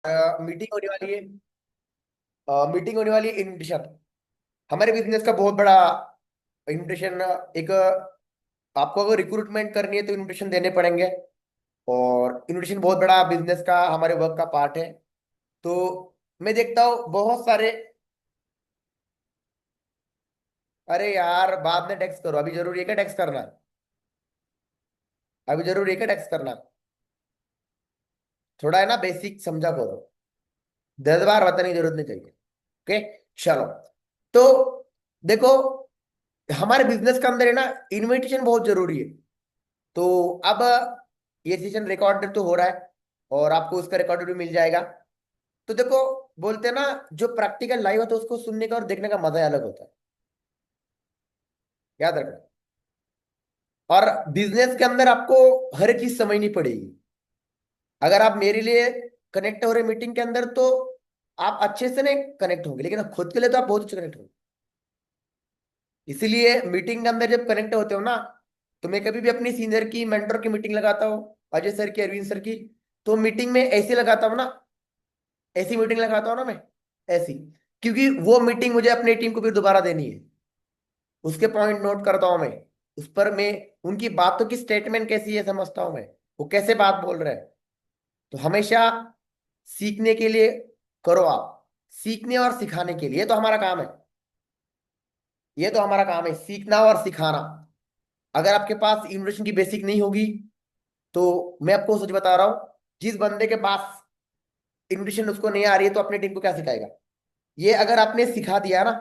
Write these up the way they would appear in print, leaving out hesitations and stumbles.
Meeting होने वाली है। मीटिंग होने वाली है इन्विटेशन। हमारे बिजनेस का बहुत बड़ा इन्विटेशन। एक आपको अगर रिक्रूटमेंट करनी है तो इन्विटेशन देने पड़ेंगे। और इन्विटेशन बहुत बड़ा बिजनेस का हमारे वर्क का पार्ट है। तो मैं देखता हूँ बहुत सारे। अरे यार बाद में टैक्स करो, अभी जरूरी है क्या टैक्स करना? अभी जरूरी है क्या टैक्स करना? थोड़ा है ना, बेसिक समझा करो। 10 बार बताने की जरूरत नहीं चाहिए। ओके, चलो। तो देखो, हमारे बिजनेस के अंदर है ना, इनविटेशन बहुत जरूरी है। तो अब ये सेशन रिकॉर्ड तो हो रहा है और आपको उसका रिकॉर्ड भी मिल जाएगा। तो देखो, बोलते हैं ना, जो प्रैक्टिकल लाइव होता है उसको सुनने का और देखने का मजा ही अलग होता है। याद रखना। और बिजनेस के अंदर आपको हर एक चीज समझनी पड़ेगी। अगर आप मेरे लिए कनेक्ट हो रहे मीटिंग के अंदर तो आप अच्छे से नहीं कनेक्ट होंगे, लेकिन खुद के लिए तो आप बहुत अच्छे कनेक्ट होंगे। इसीलिए मीटिंग के अंदर जब कनेक्ट होते हो ना, तो मैं कभी भी अपनी सीनियर की मेंटर की मीटिंग लगाता हूँ, अजय सर की, अरविंद सर की। तो मीटिंग में ऐसी लगाता हूँ ना, ऐसी मीटिंग लगाता हूँ ना मैं, ऐसी। क्योंकि वो मीटिंग मुझे अपनी टीम को फिर दोबारा देनी है। उसके पॉइंट नोट करता हूँ मैं। उस पर मैं उनकी बातों की स्टेटमेंट कैसी है समझता हूँ मैं, वो कैसे बात बोल रहे हैं। तो हमेशा सीखने के लिए करो आप, सीखने और सिखाने के लिए तो हमारा काम है। ये तो हमारा काम है, सीखना और सिखाना। अगर आपके पास इन्वेस्टिंग की बेसिक नहीं होगी तो मैं आपको सच बता रहा हूँ, जिस बंदे के पास इन्विटेशन उसको नहीं आ रही है तो अपने टीम को क्या सिखाएगा? ये अगर आपने सिखा दिया ना,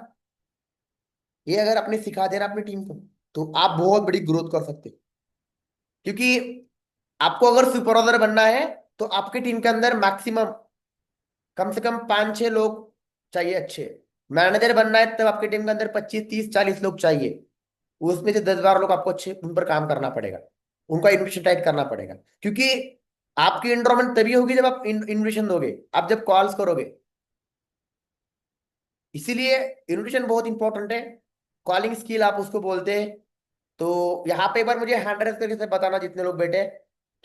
ये अगर आपने सिखा दिया ना अपनी टीम को, तो आप बहुत बड़ी ग्रोथ कर सकते हो। क्योंकि आपको अगर सुपरवाइजर बनना है तो आपकी टीम के अंदर मैक्सिमम कम से कम 5-6 लोग चाहिए अच्छे। मैनेजर बनना है तब आपकी टीम के अंदर 25-30-40 लोग चाहिए। उसमें से 10-12 लोग आपको अच्छे उन पर काम करना पड़ेगा, उनका इन्विटेशन टाइट करना पड़ेगा। क्योंकि आपकी इनरोलमेंट तभी होगी जब आप इन्विटेशन दोगे, आप जब कॉल्स करोगे। इसीलिए इन्विटेशन बहुत इंपॉर्टेंट है। कॉलिंग स्किल आप उसको बोलते हैं। तो यहाँ पे एक बार मुझे हैंड रेस करके से बताना, जितने लोग बैठे हैं,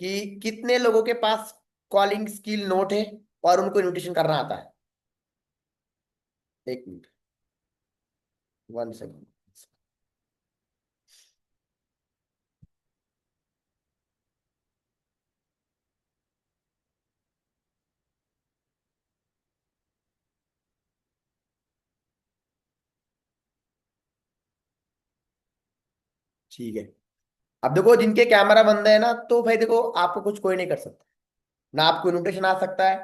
कि कितने लोगों के पास कॉलिंग स्किल नोट है और उनको इन्विटेशन करना आता है। 1 मिनट, 1 सेकंड। ठीक है। अब देखो, जिनके कैमरा बंद है ना, तो भाई देखो, आपको कुछ कोई नहीं कर सकता। ना आपको इन्विटेशन आ सकता है,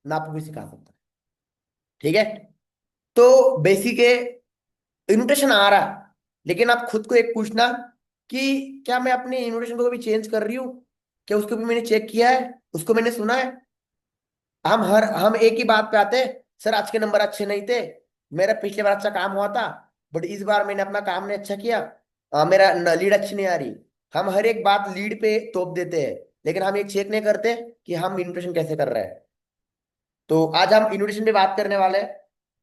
ना आपको कोई सिखा सकता है। ठीक है। तो बेसिक है, इन्विटेशन आ रहा है, लेकिन आप खुद को एक पूछना कि क्या मैं अपने इन्विटेशन को कभी चेंज कर रही हूँ? क्या उसको भी मैंने चेक किया है, उसको मैंने सुना है? हम एक ही बात पे आते हैं, सर आज के नंबर अच्छे नहीं थे, मेरा पिछले बार अच्छा काम हुआ था, बट इस बार मैंने अपना काम नहीं अच्छा किया, मेरा लीड अच्छी नहीं आ रही। हम हर एक बात लीड पे तोप देते हैं, लेकिन हम ये चेक नहीं करते कि हम इन्विटेशन कैसे कर रहे हैं। तो आज हम इन्विटेशन पे बात करने वाले हैं।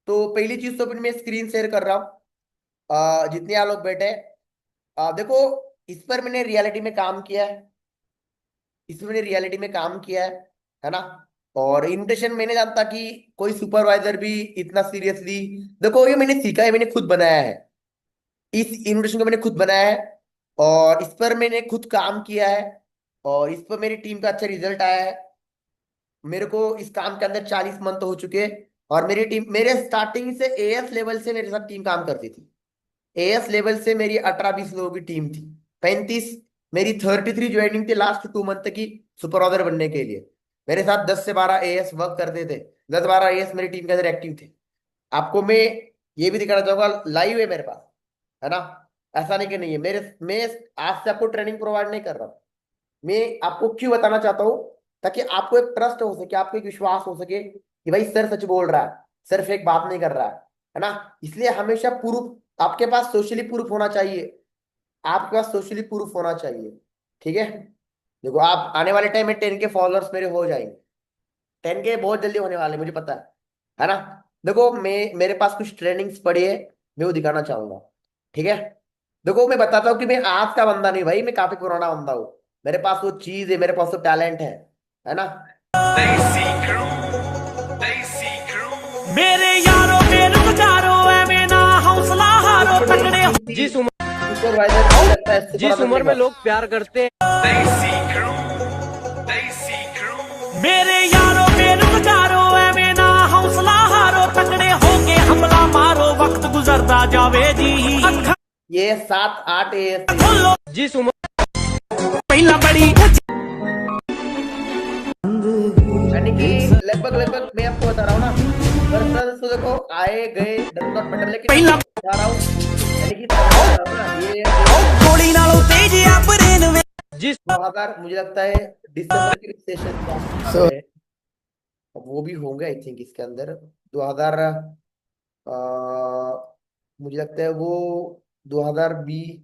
तो पहली चीज तो फिर मैं स्क्रीन शेयर कर रहा हूँ। जितने आप लोग बैठे हैं, देखो, इस पर मैंने रियलिटी में काम किया है। इसमें मैंने रियलिटी में काम किया है ना। और इन्विटेशन मैंने जानता कि कोई सुपरवाइजर भी इतना सीरियसली, देखो ये मैंने सीखा है, मैंने खुद बनाया है। इस इन्विटेशन को मैंने खुद बनाया है और इस पर मैंने खुद काम किया है। और इस पर मेरी टीम का अच्छा रिजल्ट आया है। मेरे को इस काम के अंदर 40 मंथ हो चुके हैं। और मेरी टीम, मेरे स्टार्टिंग से एएस लेवल से मेरे साथ टीम काम करती थी। एएस लेवल से मेरी 18-20 लोगों की टीम थी। 35, मेरी 33 ज्वाइनिंग थी लास्ट 2 मंथ की, सुपरवाइजर बनने के लिए। मेरे साथ 10 से 12 एएस वर्क करते थे। 10-12 एएस मेरी टीम के अंदर एक्टिव थे। आपको मैं ये भी दिखाना चाहूंगा, लाइव है मेरे पास, है ना। ऐसा नहीं कि नहीं है मेरे। मैं आज से आपको ट्रेनिंग प्रोवाइड नहीं कर रहा हूं। मैं आपको क्यों बताना चाहता हूँ, ताकि आपको एक ट्रस्ट हो सके, आपको एक विश्वास हो सके कि भाई सर सच बोल रहा है, सर फेक बात नहीं कर रहा है ना। इसलिए हमेशा प्रूफ आपके पास, सोशली प्रूफ होना चाहिए। आपके पास सोशली प्रूफ होना चाहिए। ठीक है। देखो, आप आने वाले टाइम में 10 के फॉलोअर्स मेरे हो जाएंगे। 10 के बहुत जल्दी होने वाले, मुझे पता है ना। देखो, मेरे पास कुछ ट्रेनिंग्स पड़ी है, मैं वो दिखाना चाहूंगा। ठीक है। देखो, मैं बताता हूँ कि मैं आज का बंदा नहीं भाई, मैं काफी पुराना बंदा हूँ। मेरे पास वो चीज है, मेरे पास वो टैलेंट है ना। मेरे यारो मेरे गुजारो एवें ना हौसला हारो तगड़े जिस उम्र सुपरवाइजर मुझे लगता है इससे थोड़ा जिस उम्र बदलेगा। में लोग प्यार करते हैं, मेरे यारो मेरे गुजारो एवें ना हौसला हारो तगड़े होके हमला मारो वक्त गुजरता जावे जी ये 7-8 AS खोलो जिस उम्र पहला बड़ी यानी कि लगभग लगभग मैं आपको बता रहा हूँ ना, पर्सन तो देखो आए गए डज नॉट मैटर, लेकिन पहला बता रहा हूँ यानी कि समझ रहा हूँ ना ये गोली नालों तेज या ब्रेन में जिस 2000 मुझे लगता है दिसंबर के सेशन है, वो भी होंगे आई थिंक इसके अंदर 2000 मुझे लगता है वो 2020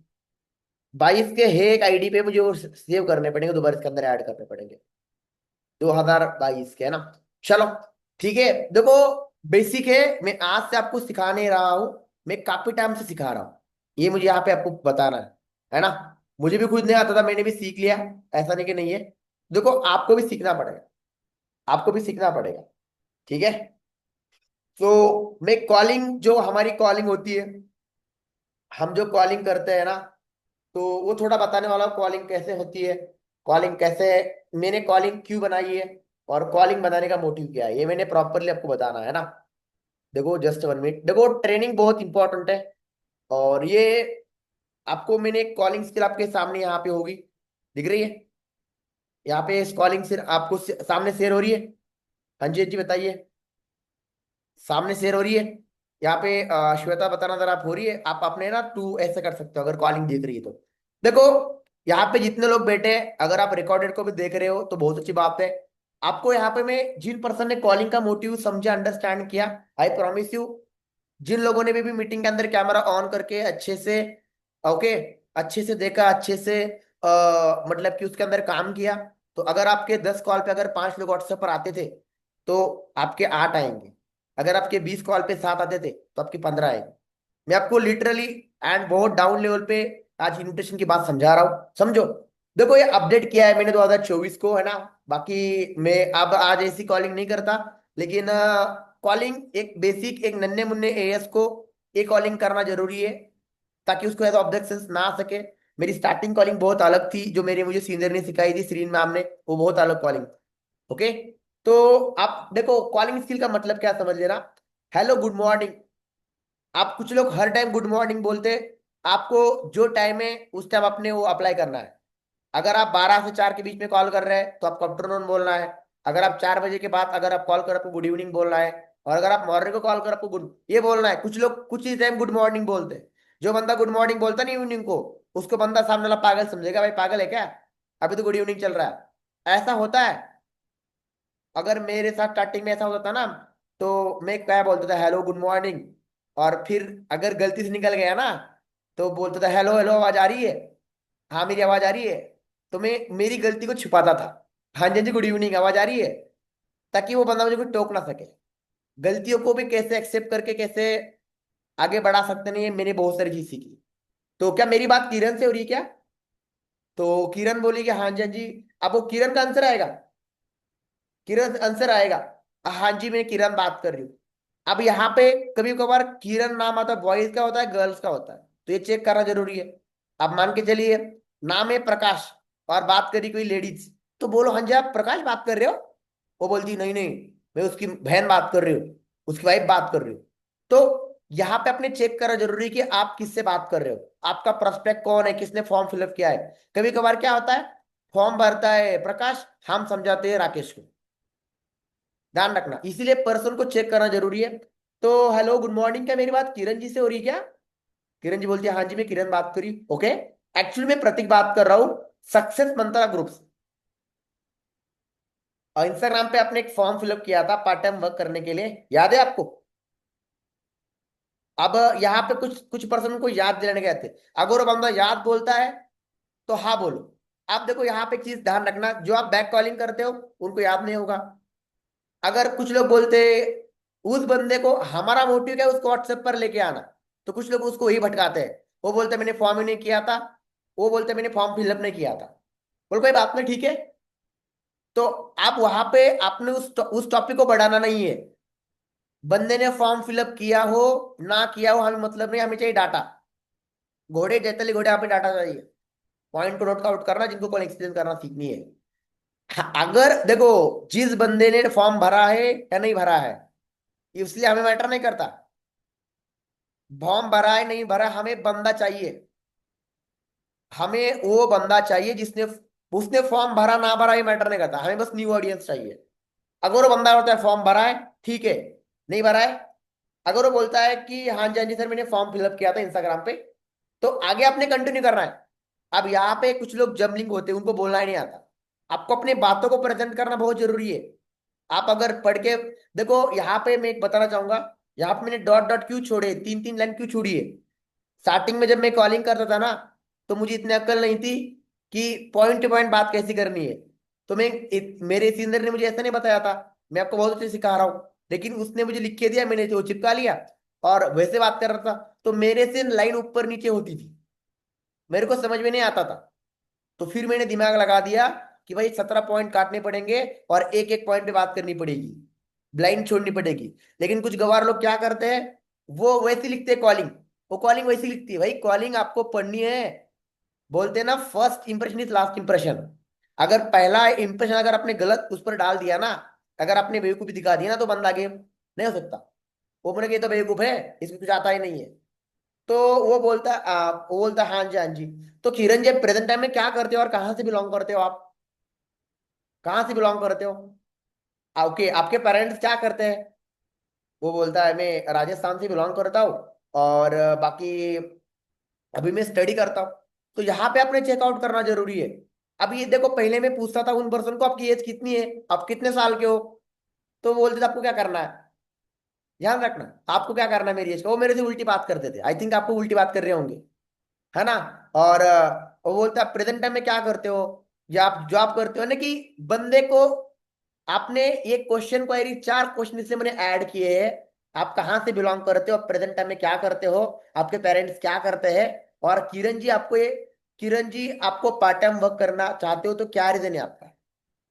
22 के है एक आईडी पे, मुझे वो सेव करने पड़ेंगे, दोबारा इसके अंदर ऐड करने पड़ेंगे 2022 के, है ना। चलो ठीक है, देखो बेसिक है, मैं आज से आपको सिखा नहीं रहा हूँ, मैं काफी टाइम से सिखा रहा हूँ, ये मुझे यहाँ पे आपको बताना है ना। मुझे भी कुछ नहीं आता था, मैंने भी सीख लिया, ऐसा नहीं कि नहीं है। देखो आपको भी सीखना पड़ेगा, आपको भी सीखना पड़ेगा, ठीक है। तो मैं कॉलिंग, जो हमारी कॉलिंग होती है, हम जो कॉलिंग करते हैं ना, तो वो थोड़ा बताने वाला हूँ कॉलिंग कैसे होती है, कॉलिंग कैसे, मैंने कॉलिंग क्यों बनाई है, और कॉलिंग बनाने का मोटिव क्या है, ये मैंने प्रॉपरली आपको बताना है ना। देखो जस्ट 1 मिनट, देखो ट्रेनिंग बहुत इंपॉर्टेंट है, और ये आपको मैंने कॉलिंग स्किल आपके सामने यहाँ पे होगी, दिख रही है यहाँ पे कॉलिंग सिर्फ आपको सामने शेयर हो रही है। हाँ जी, हाँ जी बताइए, सामने शेयर हो रही है यहाँ पे, श्वेता बताना जरा, आप हो रही है, आप अपने ना टू ऐसे कर सकते हो अगर कॉलिंग दिख रही है तो। देखो यहाँ पे जितने लोग बैठे हैं, अगर आप रिकॉर्डेड को भी देख रहे हो तो बहुत अच्छी बात है। आपको यहाँ पे मैं जिन पर्सन ने कॉलिंग का मोटिव समझा, अंडरस्टैंड किया, आई प्रॉमिस यू, जिन लोगों ने भी मीटिंग के अंदर कैमरा ऑन करके अच्छे से, ओके, अच्छे से देखा, अच्छे से मतलब कि उसके अंदर काम किया, तो अगर आपके 10 कॉल पे अगर 5 लोग व्हाट्सएप पर आते थे तो आपके 8 आएंगे, अगर आपके 20 कॉल पे 7 आते थे तो आपके 15 आएंगे। मैं आपको लिटरली एंड बहुत डाउन लेवल पे आज इन्विटेशन की बात समझा रहा हूँ, समझो। देखो ये अपडेट किया है मैंने 2024 को, है ना। बाकी मैं अब आज ऐसी कॉलिंग नहीं करता, लेकिन कॉलिंग एक बेसिक, एक नन्हे मुन्ने एएस को ये कॉलिंग करना जरूरी है, ताकि उसको ऐसा ऑब्जेक्शंस ना आ सके। मेरी स्टार्टिंग कॉलिंग बहुत अलग थी, जो मेरी मुझे सीनियर ने सिखाई थी, श्रीन मैम ने, वो बहुत अलग कॉलिंग, ओके। तो आप देखो कॉलिंग स्किल का मतलब क्या समझ लेना, हेलो गुड मॉर्निंग। आप कुछ लोग हर टाइम गुड मॉर्निंग बोलते, आपको जो टाइम है उस टाइम अपने वो अप्लाई करना है। अगर आप 12 से 4 के बीच में कॉल कर रहे हैं तो आपको आफ्टरनून बोलना है। अगर आप 4 बजे के बाद अगर आप कॉल कर, आपको गुड इवनिंग बोलना है। और अगर आप मॉर्निंग को कॉल कर, आपको गुड ये बोलना है। कुछ लोग कुछ ही टाइम गुड मॉर्निंग बोलते हैं, जो बंदा गुड मॉर्निंग बोलता नहीं इवनिंग को, उसको बंदा सामने वाला पागल समझेगा, भाई पागल है क्या, अभी तो गुड इवनिंग चल रहा है, ऐसा होता है। अगर मेरे साथ स्टार्टिंग में ऐसा होता था ना, तो मैं क्या बोलता था, हेलो गुड मॉर्निंग, और फिर अगर गलती से निकल गया ना, तो बोलता था हेलो हेलो आवाज आ रही है, हाँ मेरी आवाज आ रही है, तो मैं मेरी गलती को छिपाता था, हाँ जी हाँ जी गुड इवनिंग आवाज आ रही है, ताकि वो बंदा मुझे कुछ टोक ना सके। गलतियों को भी कैसे एक्सेप्ट करके कैसे आगे बढ़ा सकते नहीं, मैंने बहुत सारी चीज सीखी। तो क्या मेरी बात किरण से हो रही है क्या? तो किरण बोली कि हाँ जी हाँ जी, अब वो किरण का आंसर आएगा, किरण आंसर आएगा, हाँ जी मैं किरण बात कर रही हूँ। अब यहाँ पे कभी कभार किरण नाम आता है, बॉयज का होता है गर्ल्स का होता है, तो ये चेक करना जरूरी है। अब मान के चलिए नाम है प्रकाश, और बात करी कोई लेडीज, तो बोलो हाँ जी आप प्रकाश बात कर रहे हो, वो बोलती नहीं नहीं मैं उसकी बहन बात कर रही हूँ, उसकी वाइफ बात कर रही हूँ। तो यहाँ पे अपने चेक करना जरूरी है कि आप किससे बात कर रहे हो, आपका प्रोस्पेक्ट कौन है, किसने फॉर्म फिलअप किया है। कभी कभार क्या होता है, फॉर्म भरता है प्रकाश, हम समझाते हैं राकेश को, ध्यान रखना, इसीलिए पर्सन को चेक करना जरूरी है। तो हेलो गुड मॉर्निंग, क्या मेरी बात किरण जी से हो रही है क्या? किरण जी बोलती है हाँ जी मैं किरण बात करी, ओके। एक्चुअली मैं प्रतीक बात कर रहा हूँ सक्सेस मंत्रा ग्रुप से, और इंस्टाग्राम पे आपने एक फॉर्म फिलअप किया था पार्ट टाइम वर्क करने के लिए, याद है आपको? अब यहाँ पे कुछ कुछ पर्सन को याद दिलाने गए थे, अगर वो बंदा याद बोलता है तो हाँ बोलो। आप देखो यहाँ पे एक चीज ध्यान रखना, जो आप बैक कॉलिंग करते हो उनको याद नहीं होगा। अगर कुछ लोग बोलते उस बंदे को, हमारा मोटिव क्या है, उसको व्हाट्सएप पर लेके आना, तो कुछ लोग उसको ही भटकाते हैं, वो बोलते मैंने फॉर्म ही नहीं किया था, वो बोलते मैंने फॉर्म फिलअप नहीं किया था। बोल कोई बात नहीं, ठीक है। तो आप वहां पे आपने उस टॉपिक को बढ़ाना नहीं है, बंदे ने फॉर्म फिलअप किया हो ना किया हो हमें मतलब नहीं, हमें चाहिए डाटा। घोड़े जैतली घोड़े, आप डाटा चाहिए। पॉइंट को नोट आउट करना जिनको कॉल एक्सप्लेन करना सीखनी है। हाँ, अगर देखो जिस बंदे ने फॉर्म भरा है या नहीं भरा है, इसलिए हमें मैटर नहीं करता। फॉर्म भरा है नहीं भरा, हमें बंदा चाहिए। हमें वो बंदा चाहिए जिसने, उसने फॉर्म भरा ना भरा ये मैटर नहीं करता, हमें बस न्यू ऑडियंस चाहिए। अगर वो बंदा होता है फॉर्म भरा है, ठीक है, नहीं भरा है, अगर वो बोलता है कि हाँ जी सर मैंने फॉर्म फिलअप किया था इंस्टाग्राम पे, तो आगे आपने कंटिन्यू करना है। अब यहाँ पे कुछ लोग जमलिंग होते हैं, उनको बोलना ही नहीं आता। आपको अपनी बातों को प्रेजेंट करना बहुत जरूरी है। आप अगर पढ़ के देखो, यहाँ पे मैं एक बताना चाहूंगा, यहाँ पे मैंने डॉट डॉट क्यों छोड़े, तीन तीन लाइन क्यों छोड़ी है। स्टार्टिंग में जब मैं कॉलिंग करता था ना, तो मुझे इतनी अक्ल नहीं थी कि पॉइंट टू पॉइंट बात कैसी करनी है। तो मेरे सीनियर ने मुझे ऐसा नहीं बताया था। मैं आपको बहुत अच्छे से सिखा रहा हूँ, लेकिन उसने मुझे लिख के दिया, मैंने वो चिपका लिया और वैसे बात कर रहा था, तो मेरे से लाइन ऊपर नीचे होती थी, मेरे को समझ में नहीं आता था। तो फिर मैंने दिमाग लगा दिया कि भाई 17 पॉइंट काटने पड़ेंगे और एक एक पॉइंट पे बात करनी पड़ेगी, ब्लाइंड छोड़नी पड़ेगी। लेकिन कुछ गवार लोग क्या करते हैं, वो वैसे लिखते हैं कॉलिंग, वो कॉलिंग वैसी लिखती है। भाई कॉलिंग आपको पढ़नी है। बोलते हैं ना, first impression is last impression. अगर पहला इंप्रेशन अगर आपने गलत उस पर डाल दिया ना, अगर आपने बेवकूफी दिखा दी ना, तो बंदा आगे नहीं हो सकता। वो बोले कि ये तो बेवकूफ है, इसमें कुछ आता ही नहीं है। तो वो बोलता हाँ जी हाँ जी। तो किरण जी प्रेजेंट टाइम में क्या करते हो और कहाँ से बिलोंग करते हो आप, कहाँ से बिलोंग करते हो? ओके, आपके पेरेंट्स क्या करते हैं? वो बोलता है मैं राजस्थान से बिलोंग करता हूँ और बाकी अभी मैं स्टडी करता हूँ। तो यहाँ पे आपने चेकआउट करना जरूरी है। अब ये देखो, पहले मैं पूछता था उन पर्सन को आपकी एज कितनी है, आप कितने साल के हो, तो वो बोलते थे आपको क्या करना है। ध्यान रखना, आपको क्या करना है मेरी एज का, वो मेरे से उल्टी बात करते थे, आई थिंक आपको उल्टी बात कर रहे होंगे, है ना। और वो बोलता है प्रेजेंट टाइम में क्या करते हो, या आप जॉब करते हो ना, कि बंदे को आपने ये क्वेश्चन क्वेरी 4 क्वेश्चन इसलिए मैंने ऐड किए हैं। आप कहाँ से बिलोंग करते हो, प्रेजेंट टाइम में क्या करते हो, आपके पेरेंट्स क्या करते हैं, और किरण जी आपको पार्ट टाइम वर्क करना चाहते हो तो क्या रीजन है आपका।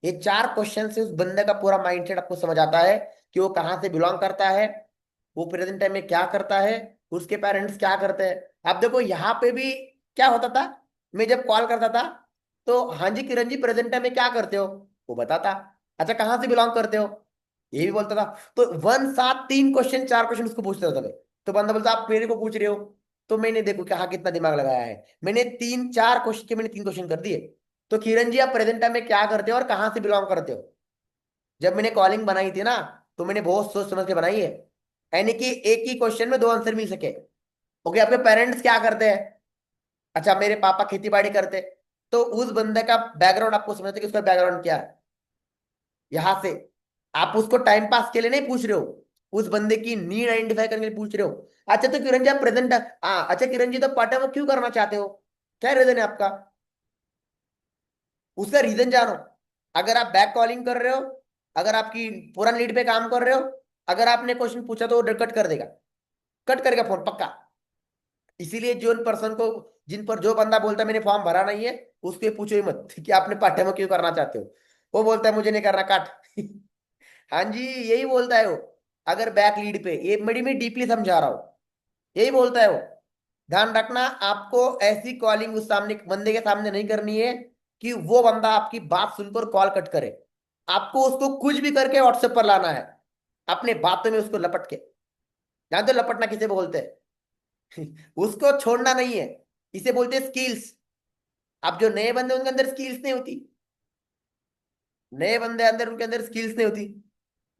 ये 4 क्वेश्चन से उस बंदे का पूरा माइंडसेट आपको समझ आता है कि वो कहाँ से बिलोंग करता है, वो प्रेजेंट टाइम में क्या करता है, उसके पेरेंट्स क्या करते हैं। आप देखो यहाँ पे भी क्या होता था, मैं जब कॉल करता था तो हाँ जी किरण जी प्रेजेंट टाइम में क्या करते हो, वो बताता। अच्छा कहाँ से बिलोंग करते हो, ये भी बोलता था। तो 1 7 3 क्वेश्चन 4 क्वेश्चन उसको पूछते था मैं। तो बंदा बोलता आप मेरे को पूछ रहे हो। तो मैंने देखो कहाँ कितना दिमाग लगाया है, मैंने 3 4 क्वेश्चन के मैंने 3 क्वेश्चन कर दिए। तो किरण जी आप प्रेजेंट टाइम में क्या करते हो और कहाँ से बिलोंग करते हो। जब मैंने कॉलिंग बनाई थी ना, तो मैंने बहुत सोच समझ के बनाई है, यानी कि एक ही क्वेश्चन में 2 आंसर मिल सके। ओके, आपके पेरेंट्स क्या करते हैं, अच्छा मेरे पापा खेती बाड़ी करते हैं। तो उस बंदे का बैकग्राउंड आपको समझते कि उसका बैकग्राउंड क्या है। यहां से आप उसको टाइम पास के लिए नहीं पूछ रहे हो, उस बंदे की नीड आइडेंटिफाई करने के लिए पूछ रहे हो। अच्छा तो किरण जी आप प्रेजेंट, हाँ अच्छा किरण जी तो पार्ट टाइम क्यों करना चाहते हो, क्या रीजन है आपका, उसका रीजन जानो। अगर आप बैक कॉलिंग कर रहे हो, अगर आपकी पूरा लीड पे काम कर रहे हो, अगर आपने क्वेश्चन पूछा तो वो कट कर देगा, कट करेगा फोन पक्का। इसीलिए जो पर्सन को, जिन पर जो बंदा बोलता है मैंने फॉर्म भरा नहीं है, उसको ये पूछो ही मत कि आपने पार्ट टाइम क्यों करना चाहते हो। वो बोलता है मुझे नहीं करना, काट। हाँ जी, यही बोलता है वो। अगर बैक लीड पे, ये बड़ी मैं डीपली समझा रहा हूँ, यही बोलता है वो। ध्यान रखना, आपको ऐसी कॉलिंग उस सामने बंदे के सामने नहीं करनी है कि वो बंदा आपकी बात सुनकर कॉल कट करे। आपको उसको कुछ भी करके व्हाट्सएप पर लाना है, अपने बातों में उसको लपट के। जानते हो लपटना किसे बोलते हैं? उसको छोड़ना नहीं है, इसे बोलते हैं स्किल्स। अब जो नए बंदे उनके अंदर स्किल्स नहीं होती, नए बंदे अंदर उनके अंदर स्किल्स नहीं होती।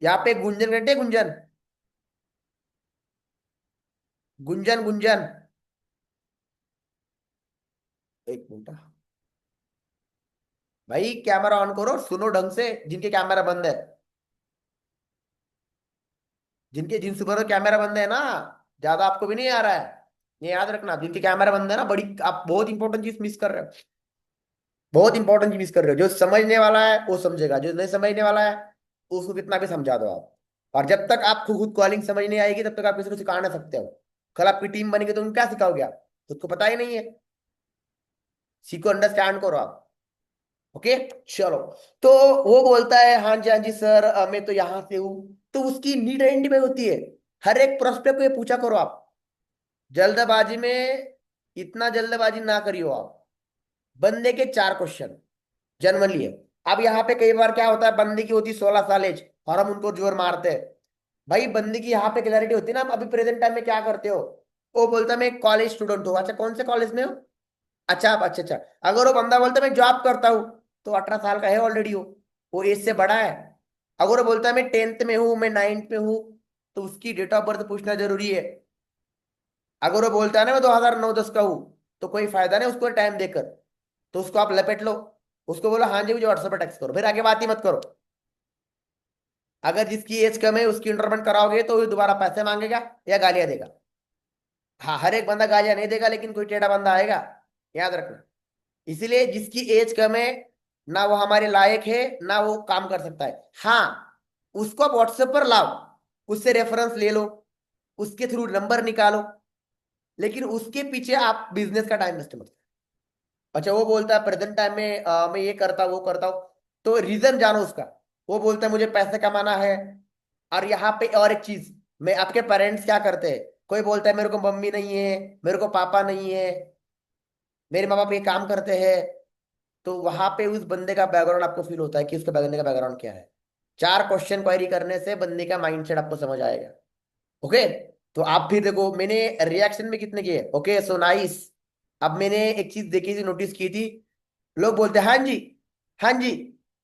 यहाँ पे गुंजन घंटे, गुंजन गुंजन गुंजन, एक मिनट भाई, कैमरा ऑन करो, सुनो ढंग से, जिनके कैमरा बंद है, जिनके जिन सुपर कैमरा बंद है ना, ज्यादा आपको भी नहीं आ रहा है, ये याद रखना, जिनके कैमरा बंद है ना, बड़ी आप बहुत इंपॉर्टेंट चीज मिस कर रहे हो, बहुत इंपॉर्टेंट चीज मिस कर रहे हो। जो समझने वाला है वो समझेगा, जो नहीं समझने वाला है उसको कितना भी समझा दो आप। और जब तक आपको खुद कॉलिंग समझ नहीं आएगी तब तक आप किसी को सिखा नहीं सकते हो। कल आपकी टीम बनेगी तो उनको क्या सिखाओगे आप, उसको पता ही नहीं है। सीखो, अंडरस्टैंड करो आप। ओके, चलो। तो वो बोलता है हाँ जी सर, मैं तो यहाँ से हूँ। तो उसकी नीड आइडेंटिफाई होती है। हर एक प्रोस्पेक्ट को ये पूछा करो आप। जल्दबाजी में इतना जल्दबाजी ना करियो आप। बंदे के 4 क्वेश्चन जनरली है। अब यहाँ पे कई बार क्या होता है, बंदे की होती 16 साल एज और हम उनको जोर मारते हैं। भाई बंदे की यहाँ पे क्लैरिटी होती है ना, आप अभी प्रेजेंट टाइम में क्या करते हो। वो बोलता है मैं कॉलेज स्टूडेंट हूँ। अच्छा, कौन से कॉलेज में हो? अच्छा आप, अच्छा। अगर वो बंदा बोलता है मैं जॉब करता हूँ, तो 18 साल का है ऑलरेडी वो एज से बड़ा है। अगर वो बोलता है मैं 10th में हूँ, मैं 9th में हूँ, तो उसकी डेट ऑफ बर्थ पूछना जरूरी है। अगर वो बोलता है ना मैं 2009-10 का हूँ, तो कोई फायदा नहीं उसको टाइम देकर। तो उसको आप लपेट लो। उसको बोलो हाँ जी मुझे व्हाट्सएप पर टेक्स्ट करो, फिर आगे बात ही मत करो। अगर जिसकी एज कम है उसकी इंटरमेंट कराओगे तो वो दोबारा पैसे मांगेगा या गालियां देगा। हाँ, हर एक बंदा गालियां नहीं देगा, लेकिन कोई टेढ़ा बंदा आएगा, याद रखना। इसीलिए जिसकी एज कम है, ना वो हमारे लायक है ना वो काम कर सकता है। हाँ, उसको आप व्हाट्सएप पर लाओ, उससे रेफरेंस ले लो, उसके थ्रू नंबर निकालो, लेकिन उसके पीछे आप बिजनेस का टाइम वेस्ट मत करो। अच्छा, वो बोलता है प्रेजेंट टाइम में मैं ये करता हूँ वो करता हूँ, तो रीजन जानो उसका। वो बोलता है मुझे पैसे कमाना है। और यहाँ पे और एक चीज, मैं आपके पेरेंट्स क्या करते हैं? कोई बोलता है मेरे को मम्मी नहीं है, मेरे को पापा नहीं है, मेरे माँ बाप ये काम करते हैं। तो वहां पे उस बंदे का बैकग्राउंड आपको फील होता है कि उसके बंदे का बैकग्राउंड क्या है। 4 क्वेश्चन क्वेरी करने से बंदे का माइंडसेट आपको समझ आएगा। ओके। तो आप फिर देखो मैंने रिएक्शन में कितने किए। Okay so nice. अब मैंने एक चीज देखी थी, नोटिस की थी। लोग बोलते हैं हाँ जी, हाँ जी,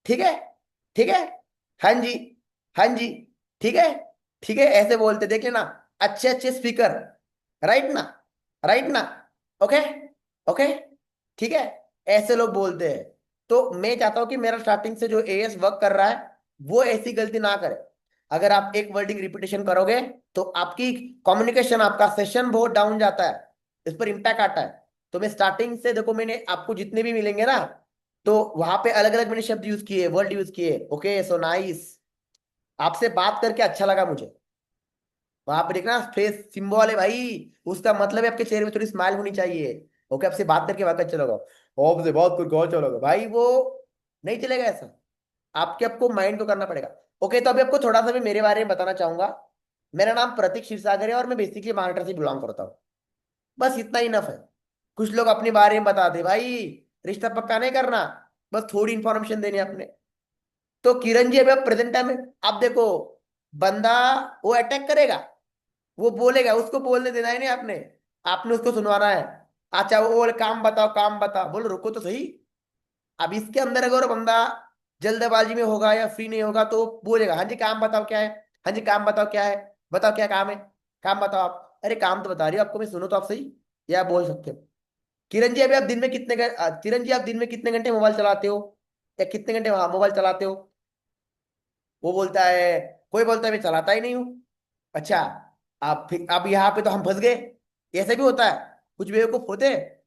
ठीक है, ठीक है, हाँ जी, हाँ जी, ठीक है, ठीक है, ऐसे बोलते देख लेना। अच्छे अच्छे स्पीकर, राइट ना, राइट ना, ओके, ओके, ठीक है, ऐसे लोग बोलते हैं। तो मैं चाहता हूं कि मेरा स्टार्टिंग से जो एएस वर्क कर रहा है वो ऐसी गलती ना करे। अगर आप एक वर्डिंग रिपीटेशन करोगे तो आपकी कम्युनिकेशन, आपका सेशन बहुत डाउन जाता है, इस पर इंपैक्ट आता है। तो मैं स्टार्टिंग से देखो, मैंने आपको जितने भी मिलेंगे ना, तो वहां पे अलग अलग मैंने शब्द यूज किए, वर्ड यूज किए। Okay so nice. आपसे बात करके अच्छा लगा मुझे। वहां पे देखना फेस सिंबल है भाई, उसका मतलब है आपके चेहरे में थोड़ी स्माइल होनी चाहिए। ओके, आपसे बात करके वाकई चलोगा, आपसे बात करके और चलोगा भाई, वो नहीं चलेगा ऐसा। आपको माइंड को करना पड़ेगा। ओके, तो अभी आपको थोड़ा सा भी मेरे बारे में बताना चाहूंगा। मेरा नाम प्रतीक क्षीरसागर है और मैं बेसिकली महाराष्ट्र से बिलोंग करता हूँ। बस इतना ही इनफ है। कुछ लोग अपने बारे में बताते भाई, रिश्ता पक्का नहीं करना, बस थोड़ी इंफॉर्मेशन देनी है अपने। तो किरण जी अभी आप प्रेजेंट टाइम में, आप देखो, बंदा वो अटैक करेगा, वो बोलेगा, उसको बोलने देना है नहीं आपने। आपने उसको सुनवाना है। अच्छा, वो बोले काम बताओ काम बताओ, बोलो रुको तो सही। अब इसके अंदर अगर वो बंदा जल्दबाजी में होगा या फ्री नहीं होगा तो वो बोलेगा हाँ जी काम बताओ क्या है, हाँ जी काम बताओ क्या है, बताओ क्या काम है, काम बताओ आप। अरे काम तो बता रही हो आपको मैं, सुनो तो आप सही। या आप बोल सकते हो किरण जी अभी आप दिन में किरण जी आप दिन में कितने घंटे मोबाइल चलाते हो, या कितने घंटे मोबाइल चलाते हो? वो बोलता है, कोई बोलता है मैं चलाता ही नहीं हूँ। अच्छा, आप फिर अब यहाँ पे तो हम फंस गए। ऐसे भी होता है, कुछ बेवकूफ होते हैं,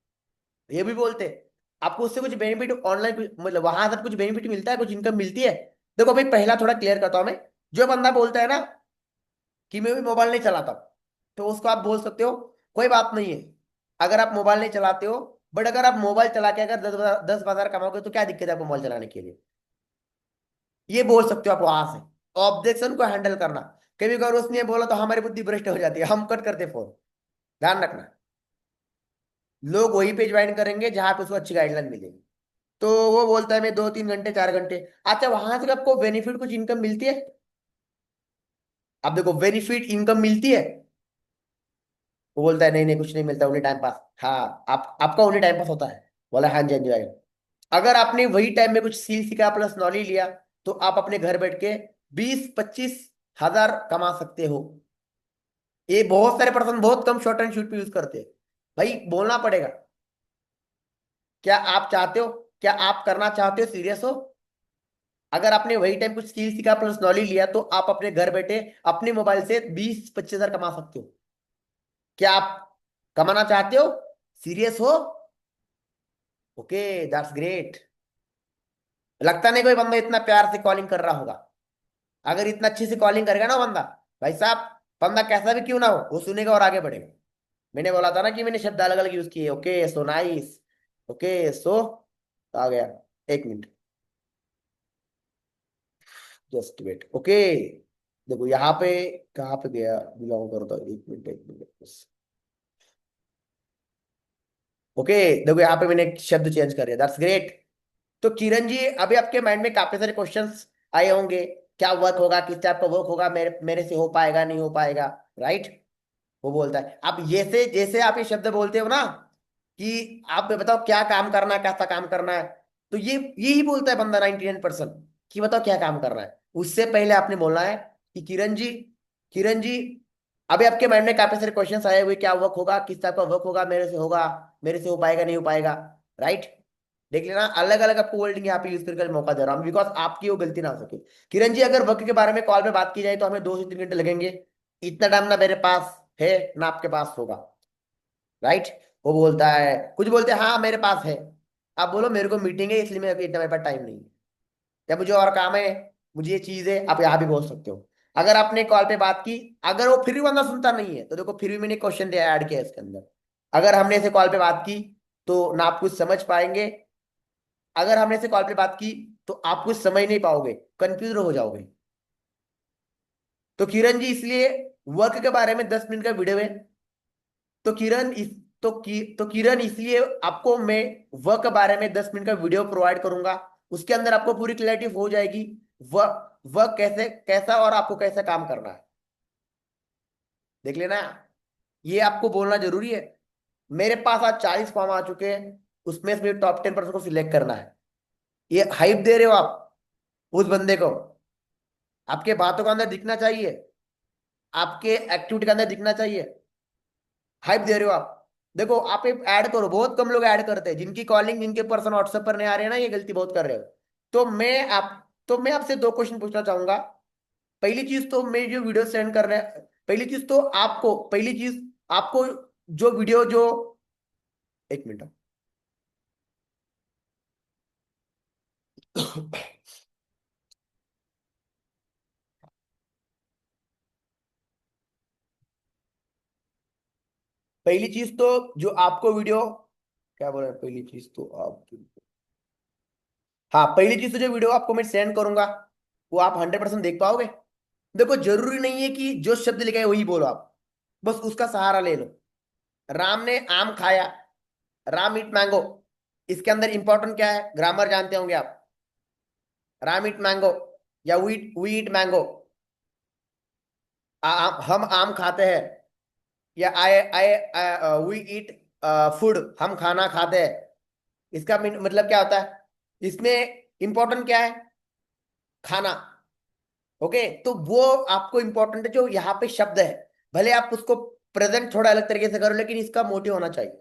ये भी बोलते हैं। आपको उससे कुछ बेनिफिट ऑनलाइन, मतलब वहां से कुछ बेनिफिट मिलता है, कुछ इनकम मिलती है? देखो भाई, पहला थोड़ा क्लियर करता हूं मैं। जो बंदा बोलता है ना कि मैं भी मोबाइल नहीं चलाता, तो उसको आप बोल सकते हो कोई बात नहीं है, अगर आप मोबाइल नहीं चलाते हो, बट अगर आप मोबाइल चला के अगर 10,000 कमाओगे तो क्या दिक्कत है आपको मोबाइल चलाने के लिए? ये बोल सकते हो आप वहां से। ऑब्जेक्शन को हैंडल करना, कभी कभार उसने बोला तो हमारी बुद्धि भ्रष्ट हो जाती है, हम कट करते फोन। ध्यान रखना, लोग वही पे ज्वाइन करेंगे जहां पे उसको अच्छी गाइडलाइन मिलेगी। तो वो बोलता है मैं 2-3 घंटे 4 घंटे। अच्छा, वहां से आपको बेनिफिट कुछ इनकम मिलती है? अब देखो, बेनिफिट इनकम मिलती है। वो बोलता है नहीं नहीं कुछ नहीं मिलता, उन्हें टाइम पास। हाँ, आपका उन्हें टाइम पास होता है। बोला हाँ जी हाँ जी भाई। अगर आपने वही टाइम में कुछ सील सीखा प्लस नॉलेज लिया, तो आप अपने घर बैठ के 20-25 हजार कमा सकते हो। ये बहुत सारे पर्सन बहुत कम शॉर्ट एंड शूट पे यूज करते हैं। भाई बोलना पड़ेगा। क्या आप चाहते हो, क्या आप करना चाहते हो, सीरियस हो? अगर आपने वही टाइम कुछ स्किल सीखा प्लस नॉलेज लिया, तो आप अपने घर बैठे अपने मोबाइल से 20-25 हजार कमा सकते हो। क्या आप कमाना चाहते हो? सीरियस हो? Okay, that's great. लगता नहीं कोई बंदा इतना प्यार से कॉलिंग कर रहा होगा। अगर इतना अच्छे से कॉलिंग करेगा ना बंदा, भाई साहब, बंदा कैसा भी क्यों ना हो वो सुनेगा और आगे बढ़ेगा। मैंने बोला था ना कि मैंने शब्द अलग अलग यूज किए। Okay so nice, okay so आ गया। एक मिनट, जस्ट वेट। ओके, देखो यहाँ पे कहाँ पे गया, बिलोंग करता है, एक मिनट बस। ओके, देखो यहाँ पे मैंने एक शब्द चेंज कर दिया, दैट्स ग्रेट। तो किरण जी, अभी आपके माइंड में काफी सारे क्वेश्चंस आए होंगे, क्या वर्क होगा, किस टाइप का वर्क होगा, मेरे मेरे से हो पाएगा नहीं हो पाएगा, राइट। वो बोलता है, आप ये से जैसे आप ये शब्द बोलते हो ना कि आप बताओ क्या काम करना है, कैसा काम करना है, तो ये यही बोलता है बंदा 99% कि बताओ क्या काम करना है। उससे पहले आपने बोलना है कि किरण जी, किरण जी, अभी आपके माइंड में काफी सारे क्वेश्चंस आए हुए, क्या वर्क होगा, किस टाइप का वर्क होगा, मेरे से होगा, मेरे से हो पाएगा नहीं हो पाएगा, राइट। देख लेना, अलग अलग आपको वर्डिंग यहाँ पे यूज करके मौका दे रहा हूँ, बिकॉज आपकी वो गलती ना हो सके। किरण जी, अगर वर्क के बारे में कॉल पे बात की जाए तो हमें 2 से 3 घंटे लगेंगे, इतना टाइम ना मेरे पास है ना आपके पास होगा, राइट। वो बोलता है, कुछ बोलते हैं हाँ मेरे पास है, आप बोलो मेरे को मीटिंग है इसलिए मेरे इतना मेरे पास टाइम नहीं है, या मुझे और काम है, मुझे ये चीज है, आप यहाँ भी बोल सकते हो। अगर आपने कॉल पे बात की, अगर वो फिर भी बंदा सुनता नहीं है तो देखो, फिर भी मैंने क्वेश्चन दिया, ऐड किया इसके अंदर। अगर हमने ऐसे कॉल पे बात की तो ना आप कुछ समझ पाएंगे, अगर हमने ऐसे कॉल पे बात की तो आप कुछ समझ नहीं पाओगे, कंफ्यूज हो जाओगे। तो किरण जी, इसलिए वर्क के बारे में 10 मिनट का वीडियो है। तो किरण इस तो किरण, इसलिए आपको मैं वर्क के बारे में 10 मिनट का वीडियो प्रोवाइड करूंगा, उसके अंदर आपको पूरी क्लैरिटी हो जाएगी, वर्क वर्क कैसे कैसा और आपको कैसे काम करना है, देख लेना। ये आपको बोलना जरूरी है। मेरे पास आज 40 फॉर्म आ चुके हैं, उसमें से टॉप 10% को सिलेक्ट करना है। ये हाइप दे रहे हो आप उस बंदे को, आपके बातों का अंदर दिखना चाहिए, आपके एक्टिविटी का अंदर दिखना चाहिए, हाइप दे रहे हो आप। देखो, आप एक ऐड करो, बहुत कम लोग ऐड करते हैं, जिनकी कॉलिंग, जिनके पर्सन व्हाट्सएप पर नहीं आ रहे हैं ना, ये गलती बहुत कर रहे हो। तो मैं आपसे 2 क्वेश्चन पूछना चाहूंगा। पहली चीज तो मैं जो वीडियो सेंड कर रहे हैं, पहली चीज आपको जो वीडियो जो, एक मिनट, पहली चीज तो जो आपको वीडियो, क्या बोल रहे हैं, पहली चीज तो आप, हाँ, पहली चीज तो जो वीडियो आपको मैं सेंड करूंगा वो आप 100% देख पाओगे। देखो, जरूरी नहीं है कि जो शब्द लिखा है वही बोलो आप, बस उसका सहारा ले लो। राम ने आम खाया, राम ईट मैंगो, इसके अंदर इंपॉर्टेंट क्या है, ग्रामर जानते होंगे आप। राम ईट मैंगो या वी ईट मैंगो, हम आम खाते हैं, या आई आई वी ईट फूड, हम खाना खाते हैं। इसका मतलब क्या होता है, इसमें इंपॉर्टेंट क्या है, खाना। ओके, तो वो आपको इंपॉर्टेंट है जो यहाँ पे शब्द है, भले आप उसको प्रेजेंट थोड़ा अलग तरीके से करो, लेकिन इसका मोटिव होना चाहिए।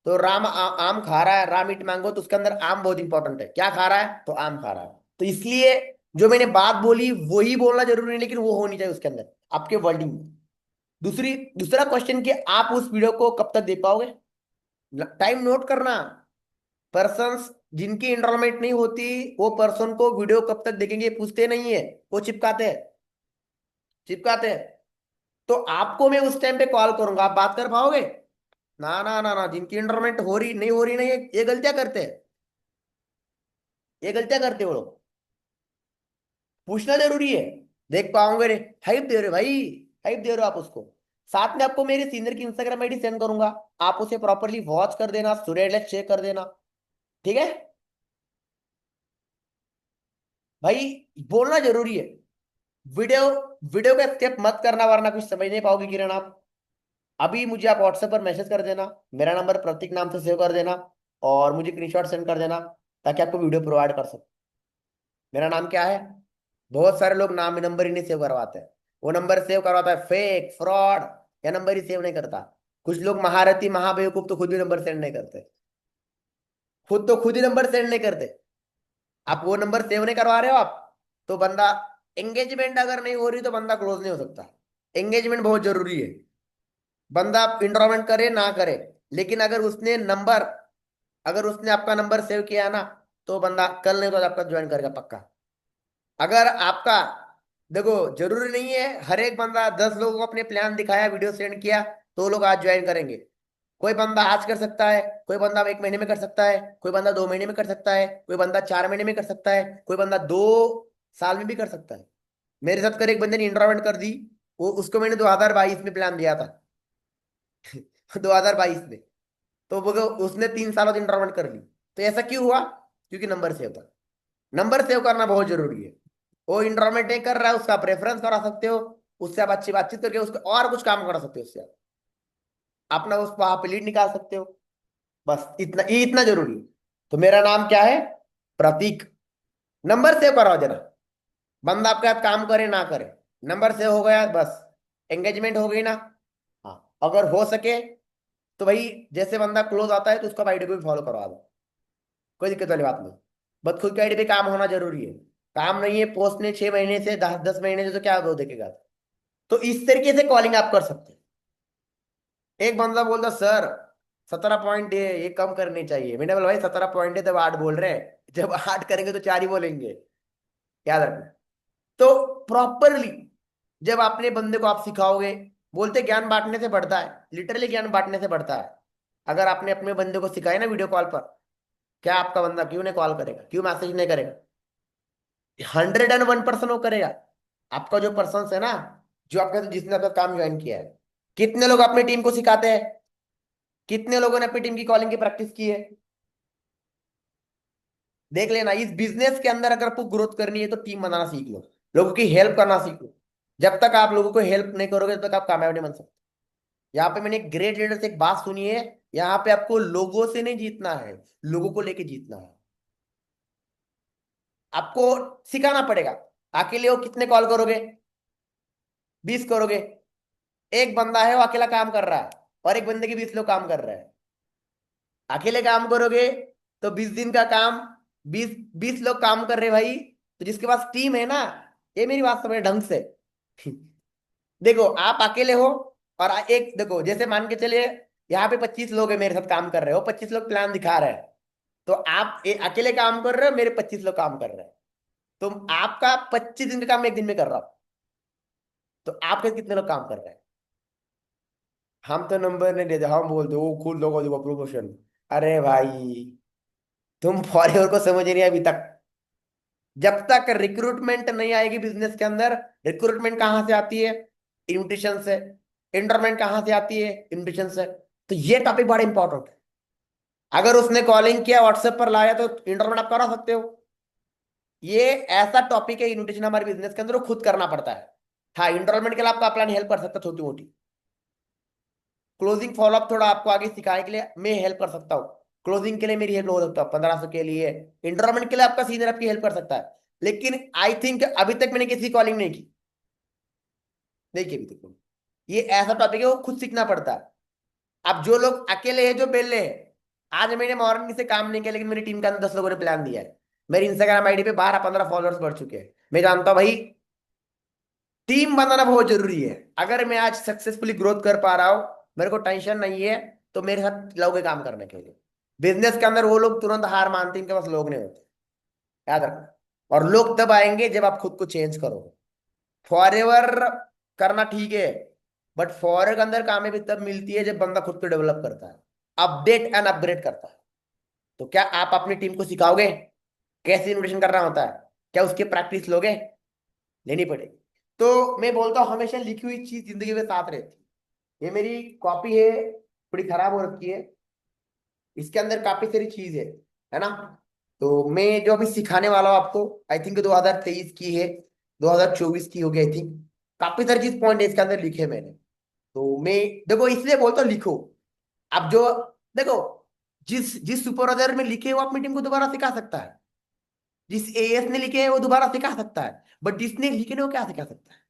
तो आम खा रहा है, राम ईट मैंगो, तो उसके अंदर आम बहुत इंपॉर्टेंट है, क्या खा रहा है, तो आम खा रहा है। तो इसलिए जो मैंने बात बोली वही बोलना जरूरी नहीं, लेकिन वो होनी चाहिए उसके अंदर, आपके वर्डिंग में। दूसरा क्वेश्चन कि आप उस वीडियो को कब तक दे पाओगे, टाइम नोट करना। पर्सन्स जिनकी एनरोलमेंट नहीं होती, वो पर्सन को वीडियो कब तक देखेंगे पूछते नहीं है, वो चिपकाते हैं, चिपकाते हैं। तो आपको मैं उस टाइम पे कॉल करूंगा, आप बात कर पाओगे, ना ना ना ना, जिनकी एनरोलमेंट हो रही नहीं है, ये गलतियां करते हैं, ये गलतियां करते हैं वो लोग। पूछना जरूरी है, देख पाओगे रे, हाइप दे रहे हो भाई, हाइप दे रहे हो आप उसको। साथ में आपको मेरे सीनियर की इंस्टाग्राम आईडी सेंड करूंगा, आप उसे प्रॉपरली वॉच कर देना, स्टोरी चेक कर देना, ठीक है भाई। बोलना जरूरी है। वीडियो वीडियो का स्टेप मत करना, वरना कुछ समझ नहीं पाओगे किरण आप। अभी मुझे आप व्हाट्सएप पर मैसेज कर देना, मेरा नंबर प्रतीक नाम से सेव कर देना, और मुझे स्क्रीनशॉट सेंड कर देना, ताकि आपको वीडियो प्रोवाइड कर सकूं। मेरा नाम क्या है, बहुत सारे लोग नाम नंबर ही नहीं सेव करवाते हैं, वो नंबर सेव करवाता है फेक फ्रॉड, या नंबर ही सेव नहीं करता। कुछ लोग महारथी महाबेवकूफ तो खुद भी नंबर सेंड नहीं करते, खुद ही नंबर सेंड नहीं करते। आप वो नंबर सेव नहीं करवा रहे हो आप, तो बंदा, एंगेजमेंट अगर नहीं हो रही तो बंदा क्लोज नहीं हो सकता। एंगेजमेंट बहुत जरूरी है, बंदा इंटरवेंट करे ना करे, लेकिन अगर उसने आपका नंबर सेव किया ना, तो बंदा कल नहीं तो आज आपका ज्वाइन करेगा पक्का। अगर आपका, देखो, जरूरी नहीं है हर एक बंदा, 10 लोगों को अपने प्लान दिखाया, वीडियो सेंड किया तो वो लोग आज ज्वाइन करेंगे। कोई बंदा आज कर सकता है, कोई बंदा 1 महीने में कर सकता है, कोई बंदा 2 महीने में कर सकता है, कोई बंदा 4 महीने में कर सकता है, कोई बंदा 2 साल में भी कर सकता है। मेरे साथ कर एक बंदे ने इंटरमेंट कर दी। वो उसको मैंने 2022 में प्लान दिया था। 2022 में। तो वो उसने 3 साल बाद इंटरमेंट कर ली। तो ऐसा क्यों हुआ? क्योंकि नंबर सेव था। नंबर सेव करना बहुत जरूरी है। वो इंटरमेंट नहीं कर रहा है, उसका प्रेफरेंस करा सकते हो। उससे आप अच्छी बातचीत करके उसको और कुछ काम करा सकते हो। उससे आप अपना उस वहां पे लीड निकाल सकते हो। बस इतना, ये इतना जरूरी है। तो मेरा नाम क्या है? प्रतीक। नंबर सेव कराओ जरा। बंदा आपके साथ काम करे ना करे, नंबर सेव हो गया बस। एंगेजमेंट हो गई ना। हाँ, अगर हो सके तो भाई जैसे बंदा क्लोज आता है तो उसका आईडी को भी फॉलो करवा दो। कोई दिक्कत वाली बात नहीं। बस खुद की आईडी पे काम होना जरूरी है। काम नहीं है पोस्ट ने 6 महीने से 10 10 महीने से, तो क्या वो देखेगा? तो इस तरीके से कॉलिंग आप कर सकते हैं। एक बंदा बोलता सर 17 पॉइंट ये कम करनी चाहिए। मैंने बोला भाई 17 पॉइंट है तब 8 बोल रहे हैं, जब 8 करेंगे तो 4 ही बोलेंगे। याद रखना। तो प्रॉपरली जब अपने बंदे को आप सिखाओगे, बोलते ज्ञान बांटने से बढ़ता है, लिटरली ज्ञान बांटने से बढ़ता है। अगर आपने अपने बंदे को सिखाया ना वीडियो कॉल पर, क्या आपका बंदा क्यों नहीं कॉल करेगा, क्यों मैसेज नहीं करेगा? 101% वो करेगा। आपका जो पर्सन है ना, जो आपका जिसने आपका काम ज्वाइन किया है, कितने लोग अपनी टीम को सिखाते हैं? कितने लोगों ने अपनी टीम की कॉलिंग की प्रैक्टिस की है? देख लेना। इस बिजनेस के अंदर अगर आपको ग्रोथ करनी है तो टीम बनाना सीख लो। लोगों की हेल्प करना सीख लो। जब तक आप लोगों को हेल्प नहीं करोगे तब तक आप कामयाब नहीं बन सकते। यहाँ पे मैंने एक ग्रेट लीडर से एक बात सुनी है। यहाँ पे आपको लोगों से नहीं जीतना है, लोगों को लेके जीतना है। आपको सिखाना पड़ेगा। अकेले हो कितने कॉल करोगे? 20 करोगे। एक बंदा है वो अकेला काम कर रहा है, और एक बंदे के 20 लोग काम कर रहे हैं। अकेले काम करोगे तो 20 दिन का काम, 20 20 लोग काम कर रहे भाई। तो जिसके पास टीम है ना, ये मेरी बात समझ ढंग से। देखो आप अकेले हो, और एक देखो जैसे मान के चलिए यहाँ पे 25 लोग है मेरे साथ काम कर रहे हो, 25 लोग प्लान दिखा रहे हैं। तो आप अकेले काम कर रहे हो, मेरे 25 लोग काम कर रहे हैं। तो आपका 25 दिन का काम मैं 1 दिन में कर रहा हूं। तो आपके कितने लोग काम कर रहे हैं? हम तो नंबर नहीं देते, हम बोलते वो खुद लोगों देखो प्रमोशन। अरे भाई, तुम फॉरेवर को समझ नहीं अभी तक। जब तक रिक्रूटमेंट नहीं आएगी बिजनेस के अंदर। रिक्रूटमेंट कहाँ से आती है? इन्विटेशन से। इंटरमेंट कहाँ से आती है? इन्विटेशन से। तो ये टॉपिक बड़ा इंपॉर्टेंट है। अगर उसने कॉलिंग किया व्हाट्सएप पर लाया तो इंटरमेंट आप करा सकते हो। ये ऐसा टॉपिक है इन्विटेशन हमारे बिजनेस के अंदर वो खुद करना पड़ता है। हाँ, इंटरमेंट के लिए आपका प्लान हेल्प कर सकता है छोटी मोटी। क्लोजिंग फॉलोअप थोड़ा आपको आगे सिखाने के लिए मैं हेल्प कर सकता हूँ। क्लोजिंग के लिए मेरी हेल्प हो सकता है 1500 के लिए। इंटरमेंट के लिए आपका सीनियर आपकी हेल्प कर सकता है। लेकिन आई थिंक अभी तक मैंने किसी कॉलिंग नहीं की। नहीं की अभी तक। ये ऐसा टॉपिक है वो खुद सीखना पड़ता है। अब जो लोग अकेले हैं, जो बेले हैं, आज मैंने मॉर्निंग से काम नहीं किया लेकिन मेरी टीम के अंदर 10 लोगों ने प्लान दिया है। मेरी इंस्टाग्राम आईडी पे 12 15 फॉलोअर्स बढ़ चुके हैं। मैं जानता हूँ भाई, टीम बनाना बहुत जरूरी है। अगर मैं आज सक्सेसफुली ग्रोथ कर पा रहा हूँ, मेरे को टेंशन नहीं है, तो मेरे साथ लोग हैं काम करने के लिए। बिजनेस के अंदर वो लोग तुरंत हार मानते हैं, इनके पास लोग नहीं होते। याद रखना। और लोग तब आएंगे जब आप खुद को चेंज करोगे। फॉरएवर करना ठीक है, बट फॉरएवर के अंदर कामयाबी तब मिलती है जब बंदा खुद को डेवलप करता है, अपडेट एंड अपग्रेड करता है। तो क्या आप अपनी टीम को सिखाओगे कैसे इन्वेस्टमेंट करना होता है? क्या उसकी प्रैक्टिस लोगे? लेनी पड़ेगी। तो मैं बोलता हूँ हमेशा लिखी हुई चीज जिंदगी में साथ रहती है। ये मेरी कॉपी है, थोड़ी खराब हो रखी है। इसके अंदर काफी सारी चीज है ना? तो मैं जो अभी सिखाने वाला हूँ आपको, आई थिंक 2023 की है, 2024 की होगी आई थिंक। काफी सारी चीज पॉइंट इसके अंदर लिखे मैंने। तो मैं, देखो इसलिए बोलता हूँ लिखो। अब जो, देखो, जिस जिस सुपरवाइजर में लिखे वो अपनी टीम को दोबारा सिखा सकता है। जिस एएस ने लिखे है वो दोबारा सिखा सकता है। बट जिसने लिखे नहीं वो क्या सिखा सकता है?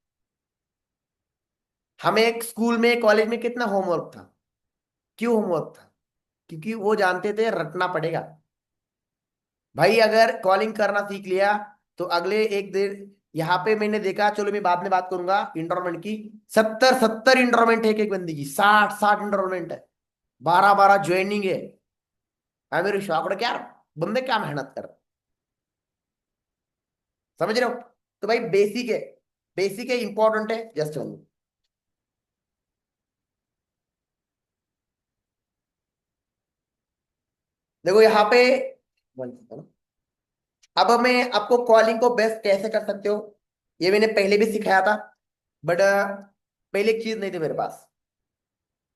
हमें एक स्कूल में कॉलेज में कितना होमवर्क था? क्यों होमवर्क था? क्योंकि वो जानते थे रटना पड़ेगा। भाई अगर कॉलिंग करना सीख लिया तो अगले एक दिन, यहाँ पे मैंने देखा, चलो मैं बाद में बात करूंगा इंटरमेंट की। 70 70 इंटरमेंट है एक बंदी की, 60 60 इंटरमेंट है, 12 12 ज्वाइनिंग है। मैं मेरे शौक क्या, बंदे क्या मेहनत कर रहे हैं। समझ रहे हो? तो भाई बेसिक है, बेसिक है, इंपॉर्टेंट है, जस्ट देखो यहाँ पे अब मैं आपको कॉलिंग को बेस्ट कैसे कर सकते हो ये मैंने पहले भी सिखाया था। बट पहले एक चीज नहीं थी मेरे पास।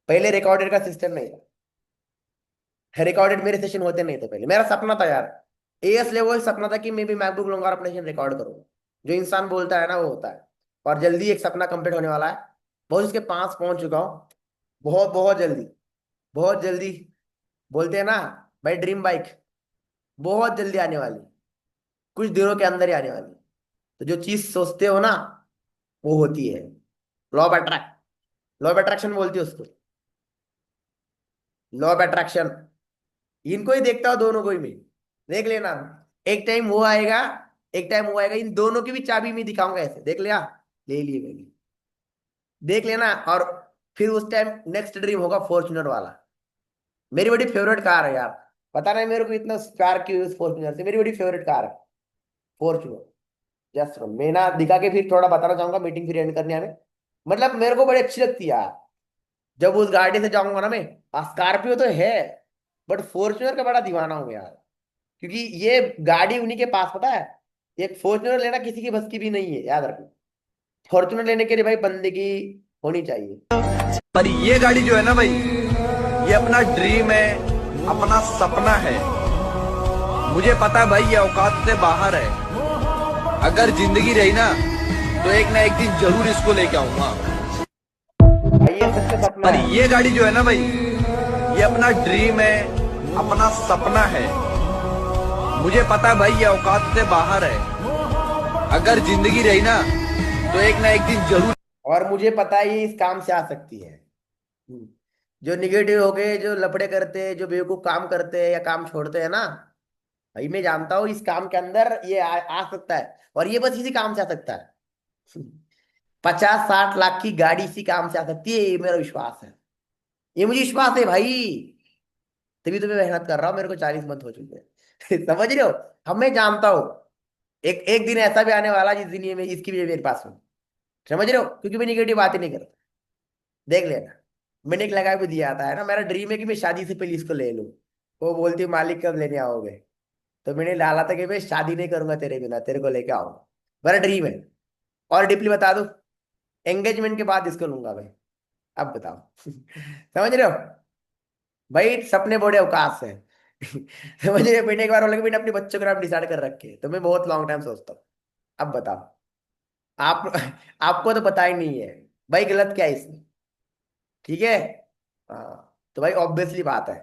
पहले रिकॉर्डेड का सिस्टम नहीं था। रिकॉर्डेड मेरे सेशन होते नहीं थे पहले। मेरा सपना था यार, एएस लेवल सपना था कि मैं भी मैकबुक लूंगा और अपने सेशन रिकॉर्ड करूंगा। जो इंसान बोलता है ना वो होता है। और जल्दी एक सपना कंप्लीट होने वाला है। बहुत उसके पास पहुंच चुका हूँ। बहुत बहुत जल्दी। बहुत जल्दी। बोलते हैं ना भाई ड्रीम बाइक बहुत जल्दी आने वाली। कुछ दिनों के अंदर ही आने वाली। तो जो चीज सोचते हो ना वो होती है। Law of attract. Law of attraction बोलती है उसको। Law of attraction. इनको ही देखता हूँ दोनों को ही मैं। देख लेना। एक टाइम वो आएगा। एक टाइम वो आएगा, इन दोनों की भी चाबी मैं दिखाऊंगा ऐसे, देख लिया। ले लिए मैंने। देख लेना। और फिर उस टाइम नेक्स्ट ड्रीम होगा फॉर्च्यूनर वाला। मेरी बड़ी फेवरेट कार है यार। पता नहीं मेरे को इतना प्यार क्यों है उस फॉर्च्यूनर से। मेरी बड़ी फेवरेट कार है फॉर्च्यूनर। जस्ट मैं ना दिखा के फिर थोड़ा बताना चाहूंगा मीटिंग फिर एंड करने में। मतलब मेरे को बड़ी अच्छी लगती है यार। जब उस गाड़ी से जाऊंगा ना मैं। स्कॉर्पियो तो है। बट फॉर्च्यूनर का बड़ा दीवाना हूँ यार। क्योंकि ये गाड़ी उन्हीं के पास पता है। एक फॉर्च्यूनर लेना किसी की बस की भी नहीं है, याद रखना। फॉर्च्यूनर लेने के लिए भाई बंदे की होनी चाहिए। पर ये गाड़ी जो है ना भाई, ये अपना ड्रीम है, अपना सपना है। मुझे पता है भाई ये औकात से बाहर है। अगर जिंदगी रही ना तो एक ना एक दिन जरूर इसको लेके आऊंगा। भाई ये सच्चा सपना पर है। ये गाड़ी जो है ना भाई, ये अपना ड्रीम है, अपना सपना है। मुझे पता है भाई ये औकात से बाहर है। अगर जिंदगी रही ना तो एक ना एक दिन जरूर। और मुझे पता है ये इस काम से आ सकती है। जो निगेटिव हो गए, जो लफड़े करते हैं, जो बेवकूफ काम करते हैं या काम छोड़ते हैं ना। भाई मैं जानता हूँ इस काम के अंदर ये आ सकता है। और ये बस इसी काम से आ सकता है। 50-60 लाख की गाड़ी इसी काम से आ सकती है, ये मेरा विश्वास है। ये मुझे विश्वास है भाई। तभी तो मैं मेहनत कर रहा हूँ, मेरे को 40 मंथ हो चुके हैं। समझ रहे हो। अब मैं जानता हूँ एक एक दिन ऐसा भी आने वाला जिस दिन ये इसकी भी मेरे पास हो। समझ रहे हो, क्योंकि मैं निगेटिव बात ही नहीं करता। देख लेना। मैंने एक लगा भी दिया था है ना, मेरा ड्रीम है कि मैं शादी से पहले इसको ले लूं। वो बोलती है मालिक कब लेने आओगे। तो मैंने डाला था कि मैं शादी नहीं करूंगा तेरे बिना, तेरे को लेके आऊंगा। मेरा ड्रीम है। और डीपली बता दूं, एंगेजमेंट के बाद इसको लूंगा भाई। अब बताओ। समझ रहे हो। भाई सपने बड़े अवकाश है। समझ रहे हो, मैंने एक बार बोला कि मैंने अपने बच्चों के नाम डिसाइड कर रखे, तो मैं बहुत लॉन्ग टाइम सोचता हूँ। अब बताओ। आप आपको तो पता ही नहीं है। भाई गलत क्या है इसमें। ठीक है। हाँ तो भाई ऑब्वियसली बात है।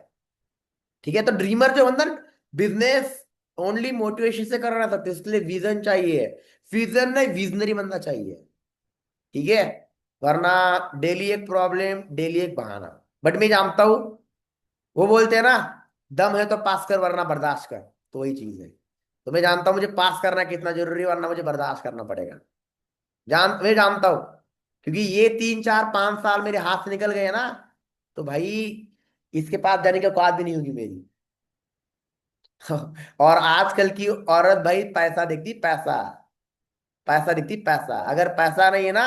ठीक है, तो ड्रीमर जो बंदा बिजनेस ओनली मोटिवेशन से कर ना सकते, उसके लिए विजन चाहिए। विजन नहीं, विजनरी बंदा चाहिए। ठीक है। वरना डेली एक प्रॉब्लम, डेली एक बहाना। बट मैं जानता हूं, वो बोलते हैं ना, दम है तो पास कर वरना बर्दाश्त कर। तो वही चीज है। तो मैं जानता हूं मुझे पास करना कितना जरूरी है, वरना मुझे बर्दाश्त करना पड़ेगा। मैं जानता हूं। क्योंकि ये 3-4-5 साल मेरे हाथ से निकल गए ना। तो भाई इसके पास जाने की औकात भी नहीं होगी मेरी। और आजकल की औरत भाई पैसा देखती, पैसा। पैसा दिखती पैसा, अगर पैसा नहीं है ना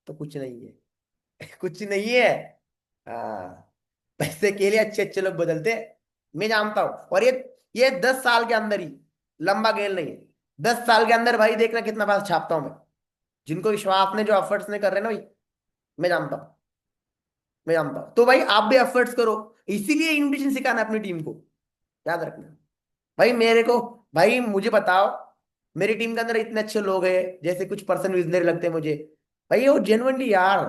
तो कुछ नहीं है। कुछ नहीं है। हाँ। पैसे के लिए अच्छे अच्छे लोग बदलते। मैं जानता हूं, और ये 10 साल के अंदर ही, लंबा गेल नहीं है। 10 साल के अंदर भाई देखना कितना पैसा छापता हूं मैं। जिनको विश्वास ने, जो एफर्ट्स ने कर रहे हैं ना भाई। मैं जानता हूं। मैं जानता हूं, तो भाई आप भी एफर्ट्स करो। इसीलिए इन्विटेशन सिखाना है अपनी टीम को। याद रखना। भाई मेरे को, भाई मुझे बताओ, मेरी टीम के अंदर इतने अच्छे लोग हैं, जैसे कुछ पर्सन विजनरी लगते हैं मुझे। भाई वो जेनुअनली यार,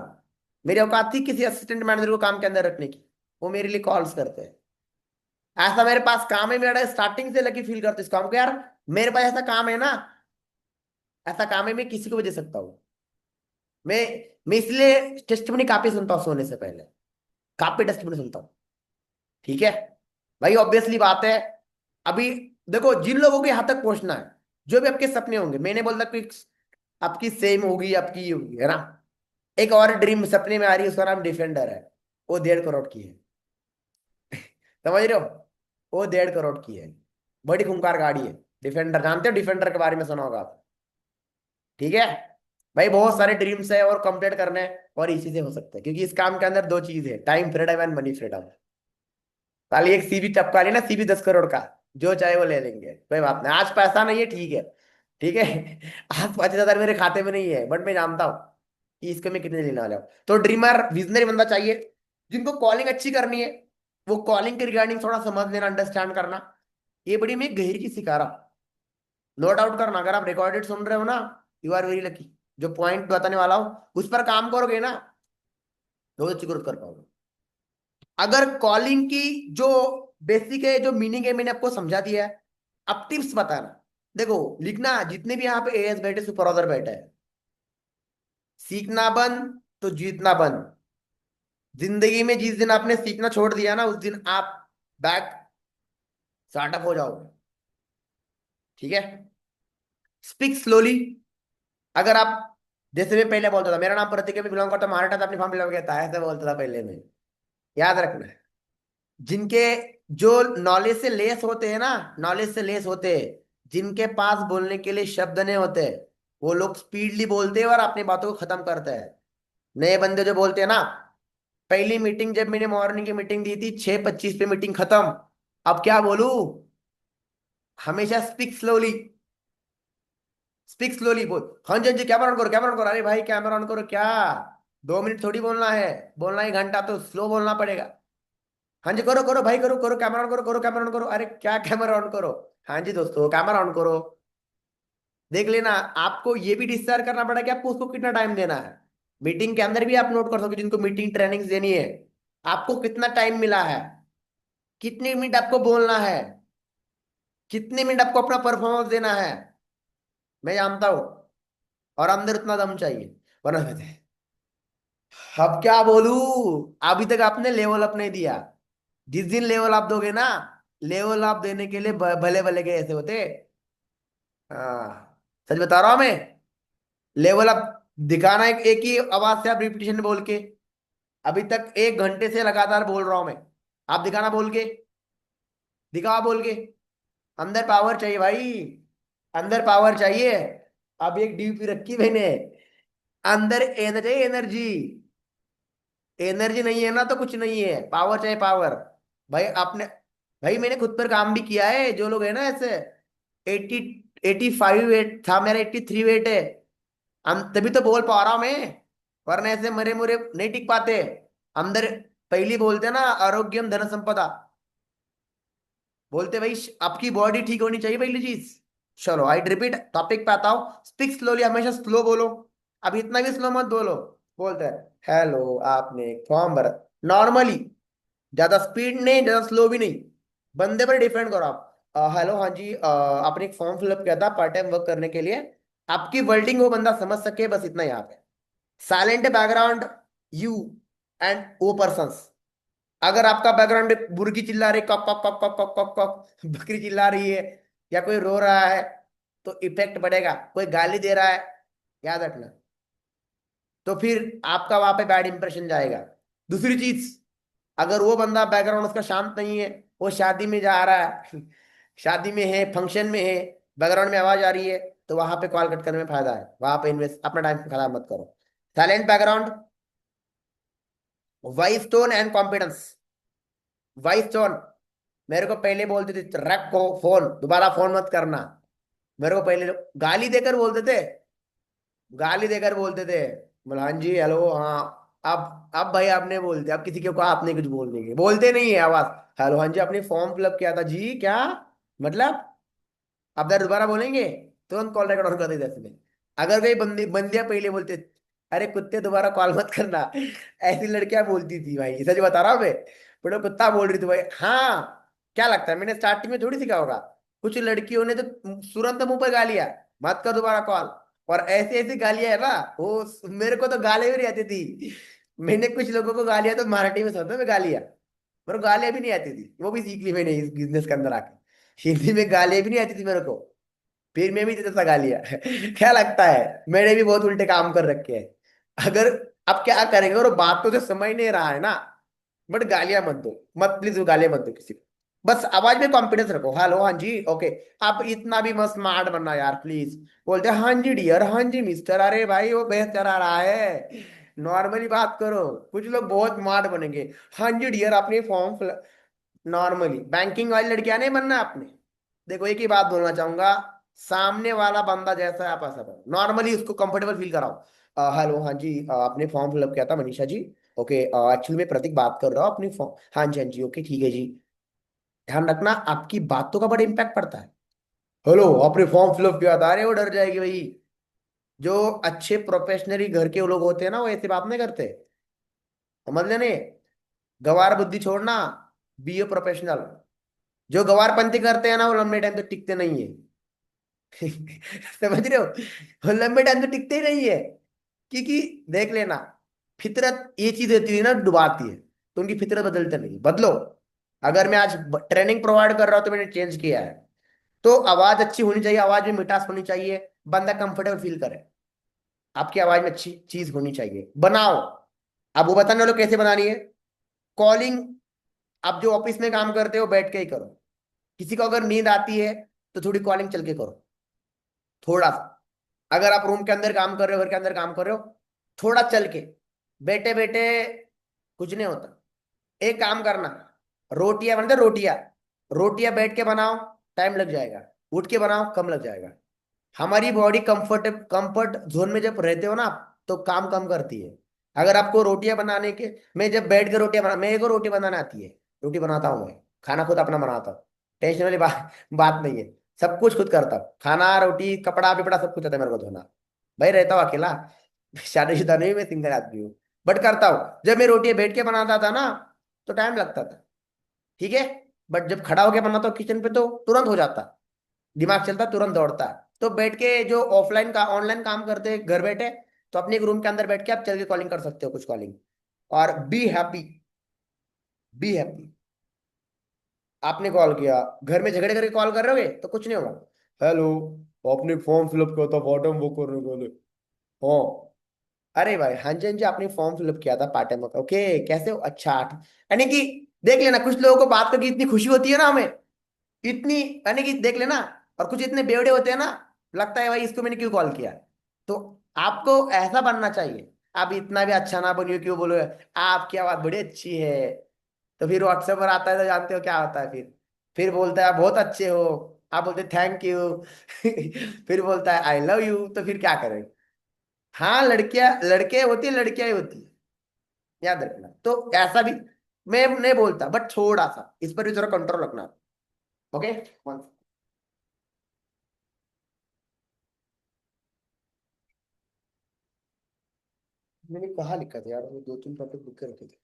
मेरी औकात थी किसी असिस्टेंट मैनेजर को काम के अंदर रखने की। वो मेरे लिए कॉल्स करते हैं। ऐसा मेरे पास काम है, मेरा स्टार्टिंग से लकी फील करते इस काम को यार। मेरे पास ऐसा काम है ना, ऐसा काम है मैं किसी को भी दे सकता हूँ। मैं मैं इसलिए टेस्टिमनी काफी सुनता हूँ सोने से पहले। काफी टेस्टिमनी सुनता हूँ। ठीक है। भाई ऑब्वियसली बात है। अभी देखो, जिन लोगों के यहां तक पहुंचना है, जो भी आपके सपने होंगे, मैंने बोला कि आपकी सेम होगी, आपकी होगी, है ना। एक और ड्रीम सपने में आ रही है, उसका नाम डिफेंडर है। वो 1.5 करोड़ की है। समझ रहे हो। वो 1.5 करोड़ की है। बड़ी खूंखार गाड़ी है। डिफेंडर जानते हो, डिफेंडर के बारे में सुना होगा आप। ठीक है। भाई बहुत सारे ड्रीम्स है और कंप्लीट करने हैं, और इसी से हो सकता है, क्योंकि इस काम के अंदर दो चीज है, time freedom and money freedom. खाली एक सीवी टपका लेना, सीवी 10 करोड़ का, जो चाहे वो ले लेंगे, कोई बात नहीं। आज पैसा नहीं है, ठीक है, ठीक है। आज 25,000 मेरे खाते में नहीं है, बट मैं जानता हूँ कि इसको मैं कितने लेने वाला हूँ। तो ड्रीमर विजनरी बंदा चाहिए, जिनको कॉलिंग अच्छी करनी है, वो कॉलिंग के रिगार्डिंग थोड़ा समझ लेना, अंडरस्टैंड करना। ये बड़ी मैं गहरी चीज सिखा रहा हूँ, नोट आउट करना। अगर आप रिकॉर्डेड सुन रहे हो ना, यू आर वेरी लकी। जो पॉइंट बताने वाला हूँ उस पर काम करोगे ना, बहुत अच्छी ग्रोथ कर पाओगे। अगर कॉलिंग की जो बेसिक है, जो मीनिंग है, मैंने आपको समझा दिया है। अब टिप्स बताना, देखो लिखना, जितने भी यहाँ पे एएस बैठे, सुपरवाइजर बैठे हैं, सीखना बंद तो जीतना बंद। जिंदगी में जिस दिन आपने सीखना छोड़ दिया ना, उस दिन आप बैक स्टार्टअप हो जाओगे, ठीक है। Speak slowly. अगर आप, जैसे मैं पहले बोलता था, मेरा नाम प्रतीक है, मैं बिलोंग करता हूँ महाराष्ट्र से, अपनी फॉर्म फिलअप किया था, ऐसे बोलता था पहले में। याद रखना है, जिनके जो नॉलेज से लेस होते हैं ना, नॉलेज से लेस होते हैं, जिनके पास बोलने के लिए शब्द नहीं होते, वो लोग स्पीडली बोलते हैं और अपनी बातों को खत्म करते हैं। नए बंदे जो बोलते हैं ना, पहली मीटिंग जब मैंने मॉर्निंग की मीटिंग दी थी, 6:25 पे मीटिंग खत्म। अब क्या बोलूं, हमेशा स्पीक स्लोली, स्पीक स्लोली बोल। हाँ जी हाँ जी, कैमरा ऑन करो, कैमरा ऑन करो, अरे भाई कैमरा ऑन करो क्या, 2 मिनट थोड़ी बोलना है, बोलना ही घंटा, तो स्लो बोलना पड़ेगा। हाँ जी करो करो भाई, करो करो, कैमरा ऑन करो, करो कैमरा ऑन करो, अरे क्या कैमरा ऑन करो। हाँ जी दोस्तों, कैमरा ऑन करो। देख लेना, आपको ये भी डिसाइड करना पड़ेगा कि आपको उसको कितना टाइम देना है। मीटिंग के अंदर भी आप नोट कर सकते हो, जिनको मीटिंग ट्रेनिंग देनी है, आपको कितना टाइम मिला है, कितने मिनट आपको बोलना है, कितने मिनट आपको अपना परफॉर्मेंस देना है, मैं जानता हूँ। और अंदर उतना दम चाहिए, वरना अब क्या बोलूं, अभी तक आपने लेवल अप नहीं दिया। जिस दिन लेवल अप दोगे ना, लेवल अप देने के लिए भले भले के ऐसे होते। हाँ, सच बता रहा हूं मैं। लेवल अप दिखाना, एक ही आवाज से आप रिपीटेशन बोल के, अभी तक 1 घंटे से लगातार बोल रहा हूं मैं, आप दिखाना बोल के, दिखाओ बोल के। अंदर पावर चाहिए भाई, अंदर पावर चाहिए। अब एक डीपी रखी मैंने, अंदर एनर्जी, एनर्जी। एनर्जी नहीं है ना तो कुछ नहीं है, पावर चाहिए, पावर। भाई आपने, भाई मैंने खुद पर काम भी किया है। जो लोग है ना ऐसे, 80, 85 वेट था मेरा, 83 वेट है। हम तभी तो बोल पा रहा हूं मैं, वरना ऐसे मरे मुरे नहीं टिक पाते। अंदर पहली बोलते ना, आरोग्यम धन संपदा, बोलते भाई आपकी बॉडी ठीक होनी चाहिए पहली चीज। चलो आई रिपीट, टॉपिक पे आता हूँ। स्पीक स्लोली, हमेशा स्लो बोलो। अब इतना भी स्लो मत बोलो। बोलते हैं, हेलो आपने एक फॉर्म भरा, नॉर्मली, ज्यादा स्पीड नहीं, ज्यादा स्लो भी नहीं, बंदे पर डिपेंड करो आप। हेलो हाँ जी, आपने एक फॉर्म फिलअप किया था पार्ट टाइम वर्क करने के लिए, आपकी वर्डिंग वो बंदा समझ सके, बस इतना यहाँ पे। साइलेंट बैकग्राउंड, यू एंड वो पर्सन। अगर आपका बैकग्राउंड में मुर्गी चिल्ला रही, cock cock cock cock cock cock cock, बकरी चिल्ला रही है, या कोई रो रहा है, तो इफेक्ट पड़ेगा। कोई गाली दे रहा है, याद रखना, तो फिर आपका वहां पे बैड इंप्रेशन जाएगा। दूसरी चीज, अगर वो बंदा बैकग्राउंड उसका शांत नहीं है, वो शादी में जा रहा है, शादी में है, फंक्शन में है, बैकग्राउंड में आवाज आ रही है, तो वहां पे कॉल कट करने में फायदा है, वहां पे इन्वेस्ट, अपना टाइम खराब मत करो। Silent background, voice tone and confidence. Voice tone, मेरे को पहले बोलते थे रखो फोन, दोबारा फोन मत करना। मेरे को पहले लोग गाली देकर बोलते थे, गाली देकर बोलते थे, बोला हाँ जी हेलो हाँ। अब भाई आपने बोलते, अब किसी के को आपने कुछ बोलने के बोलते नहीं है, आवाज, हेलो हाँ जी आपने फॉर्म फिलअप किया था जी, क्या मतलब, अब दर दोबारा बोलेंगे, तुरंत कॉल रिकॉर्ड ऑन कर देते इसमें। अगर कोई बंदियां पहले बोलते, अरे कुत्ते दोबारा कॉल मत करना, ऐसी लड़कियां बोलती थी भाई, सच बता रहा हूँ मैं। बड़ा कुत्ता बोल रही थी भाई, हाँ। क्या लगता है मैंने स्टार्टिंग में थोड़ी सीखा होगा, कुछ लड़कियों ने तो तुरंत मुंह पर गालियां, मत कर दोबारा कॉल। और ऐसी ऐसी गालियां है ना, वो मेरे को तो गाली भी नहीं आती थी। मैंने कुछ लोगों को गालियां तो मराठी में सुनता मैं गालियां, मेरे को गालियां भी नहीं आती थी, वो भी सीख ली मैंने इस बिजनेस के अंदर आके। हिंदी में गालियां भी नहीं आती थी मेरे को, फिर मैं भी देता था गालियां। क्या लगता है, मैंने भी बहुत उल्टे काम कर रखे हैं। अगर अब क्या करेंगे, और बात तो से समझ नहीं रहा है ना, बट गालियां मत दो, मत प्लीज गालियां मत दो किसी को। बस आवाज में कॉन्फिडेंस रखो, हेलो हाँ जी ओके। आप इतना भी मत स्मार्ट बनना यार प्लीज। बोलते हाँ जी डियर, हाँ जी मिस्टर, अरे भाई वो बहस करा रहा है, नॉर्मली बात करो। कुछ लोग बहुत स्मार्ट बनेंगे, हाँ जी डियर आपने फॉर्म, नॉर्मली बैंकिंग वाली लड़कियां नहीं बनना आपने। देखो एक ही बात बोलना चाहूंगा, सामने वाला बंदा जैसा है आप ऐसा करो, नॉर्मली उसको कंफर्टेबल फील कराओ। हेलो, हाँ जी, आपने फॉर्म फिलअप किया था मनीषा जी। ओके, एक्चुअली मैं प्रतीक बात कर रहा हूँ अपनी फॉर्म। हाँ जी, हाँ जी, ओके ठीक है जी। ध्यान रखना आपकी बातों का बड़ा इंपैक्ट पड़ता है। हेलो, आपने फॉर्म फिलअप किया था, अरे वो डर जाएगी भाई। जो अच्छे प्रोफेशनली घर के वो लोग होते हैं ना, वो ऐसी बात नहीं करते। समझ लेने, गवार बुद्धि छोड़ना, बी ए प्रोफेशनल। जो गवारपंथी करते हैं ना, वो लंबे टाइम तक टिकते नहीं है। समझ रहे हो, वो लंबे टाइम तक टिकते ही नहीं है। क्योंकि देख लेना, फितरत ये चीज होती है ना, डुबाती है। तो उनकी फितरत बदलते नहीं, बदलो। अगर मैं आज ट्रेनिंग प्रोवाइड कर रहा हूं तो मैंने चेंज किया है। तो आवाज अच्छी होनी चाहिए, आवाज में मिठास होनी चाहिए, बंदा कंफर्टेबल फील करे। आपकी आवाज में अच्छी चीज होनी चाहिए, बनाओ। अब वो बताने वालों कैसे बनानी है। कॉलिंग, आप जो ऑफिस में काम करते हो बैठ के ही करो। किसी को अगर नींद आती है तो थोड़ी कॉलिंग चल के करो, थोड़ा सा। अगर आप रूम के अंदर काम कर रहे हो, घर के अंदर काम कर रहे हो, थोड़ा चल के, बैठे बैठे कुछ नहीं होता। एक काम करना, रोटियां बनते रोटियां, रोटियां बैठ के बनाओ, टाइम लग जाएगा। उठ के बनाओ, कम लग जाएगा। हमारी बॉडी कंफर्ट जोन में जब रहते हो ना आप, तो काम कम करती है। अगर आपको रोटियां बनाने के, मैं जब बैठ के रोटियां बना, मेरे को रोटी बनाना आती है। रोटी बनाता हूँ मैं, खाना खुद अपना बनाता हूँ। टेंशन वाली बात नहीं है। सब कुछ खुद करता हूँ, खाना रोटी कपड़ा पिपड़ा सब कुछ आता है मेरे को धोना। भाई रहता हूँ अकेला, शादीशुदा नहीं, मैं सिंगल आदमी हूँ। बट करता हूँ। जब मैं रोटियां बैठ के बनाता था ना, तो टाइम लगता था, ठीक है। बट जब खड़ा होके बनाता हूँ किचन पे, तो तुरंत हो जाता। दिमाग चलता, तुरंत दौड़ता है। तो बैठ के जो ऑफलाइन का ऑनलाइन काम करते हैं घर बैठे, तो अपने एक रूम के अंदर बैठ के आप चल के कॉलिंग कर सकते हो, कुछ कॉलिंग। और बी हैप्पी, बी हैप्पी। आपने कॉल किया, घर में झगड़े करके कॉल कर रहे होगे तो कुछ नहीं होगा। हेलो, आपने फॉर्म फिलअप किया था पार्ट टाइम वो करने के लिए। हाँ, अरे भाई, हाँ जी हाँ जी, आपने फॉर्म फिलअप किया था पार्ट टाइम। ओके, कैसे हो, अच्छा यानी कि देख लेना, कुछ लोगों को बात करके इतनी खुशी होती है ना हमें, इतनी, यानी कि देख लेना। और कुछ इतने बेवड़े होते हैं ना, लगता है भाई इसको मैंने क्यों कॉल किया। तो आपको ऐसा बनना चाहिए। आप इतना भी अच्छा ना बनिए, क्यों बोलो आपकी आवाज बड़ी अच्छी है, तो फिर व्हाट्सएप पर आता है तो जानते हो क्या होता है। फिर बोलता है आप बहुत अच्छे हो, आप बोलते थैंक यू। फिर बोलता है आई लव यू, तो फिर क्या करें। हाँ, लड़कियां लड़के होती है, लड़कियां ही होती है, याद रखना। तो ऐसा भी मैं नहीं बोलता, बट थोड़ा सा इस पर भी थोड़ा कंट्रोल रखना। ओके। मैंने कहा लिखा था यार, वो दो तीन टॉपिक लिख के रखे थे।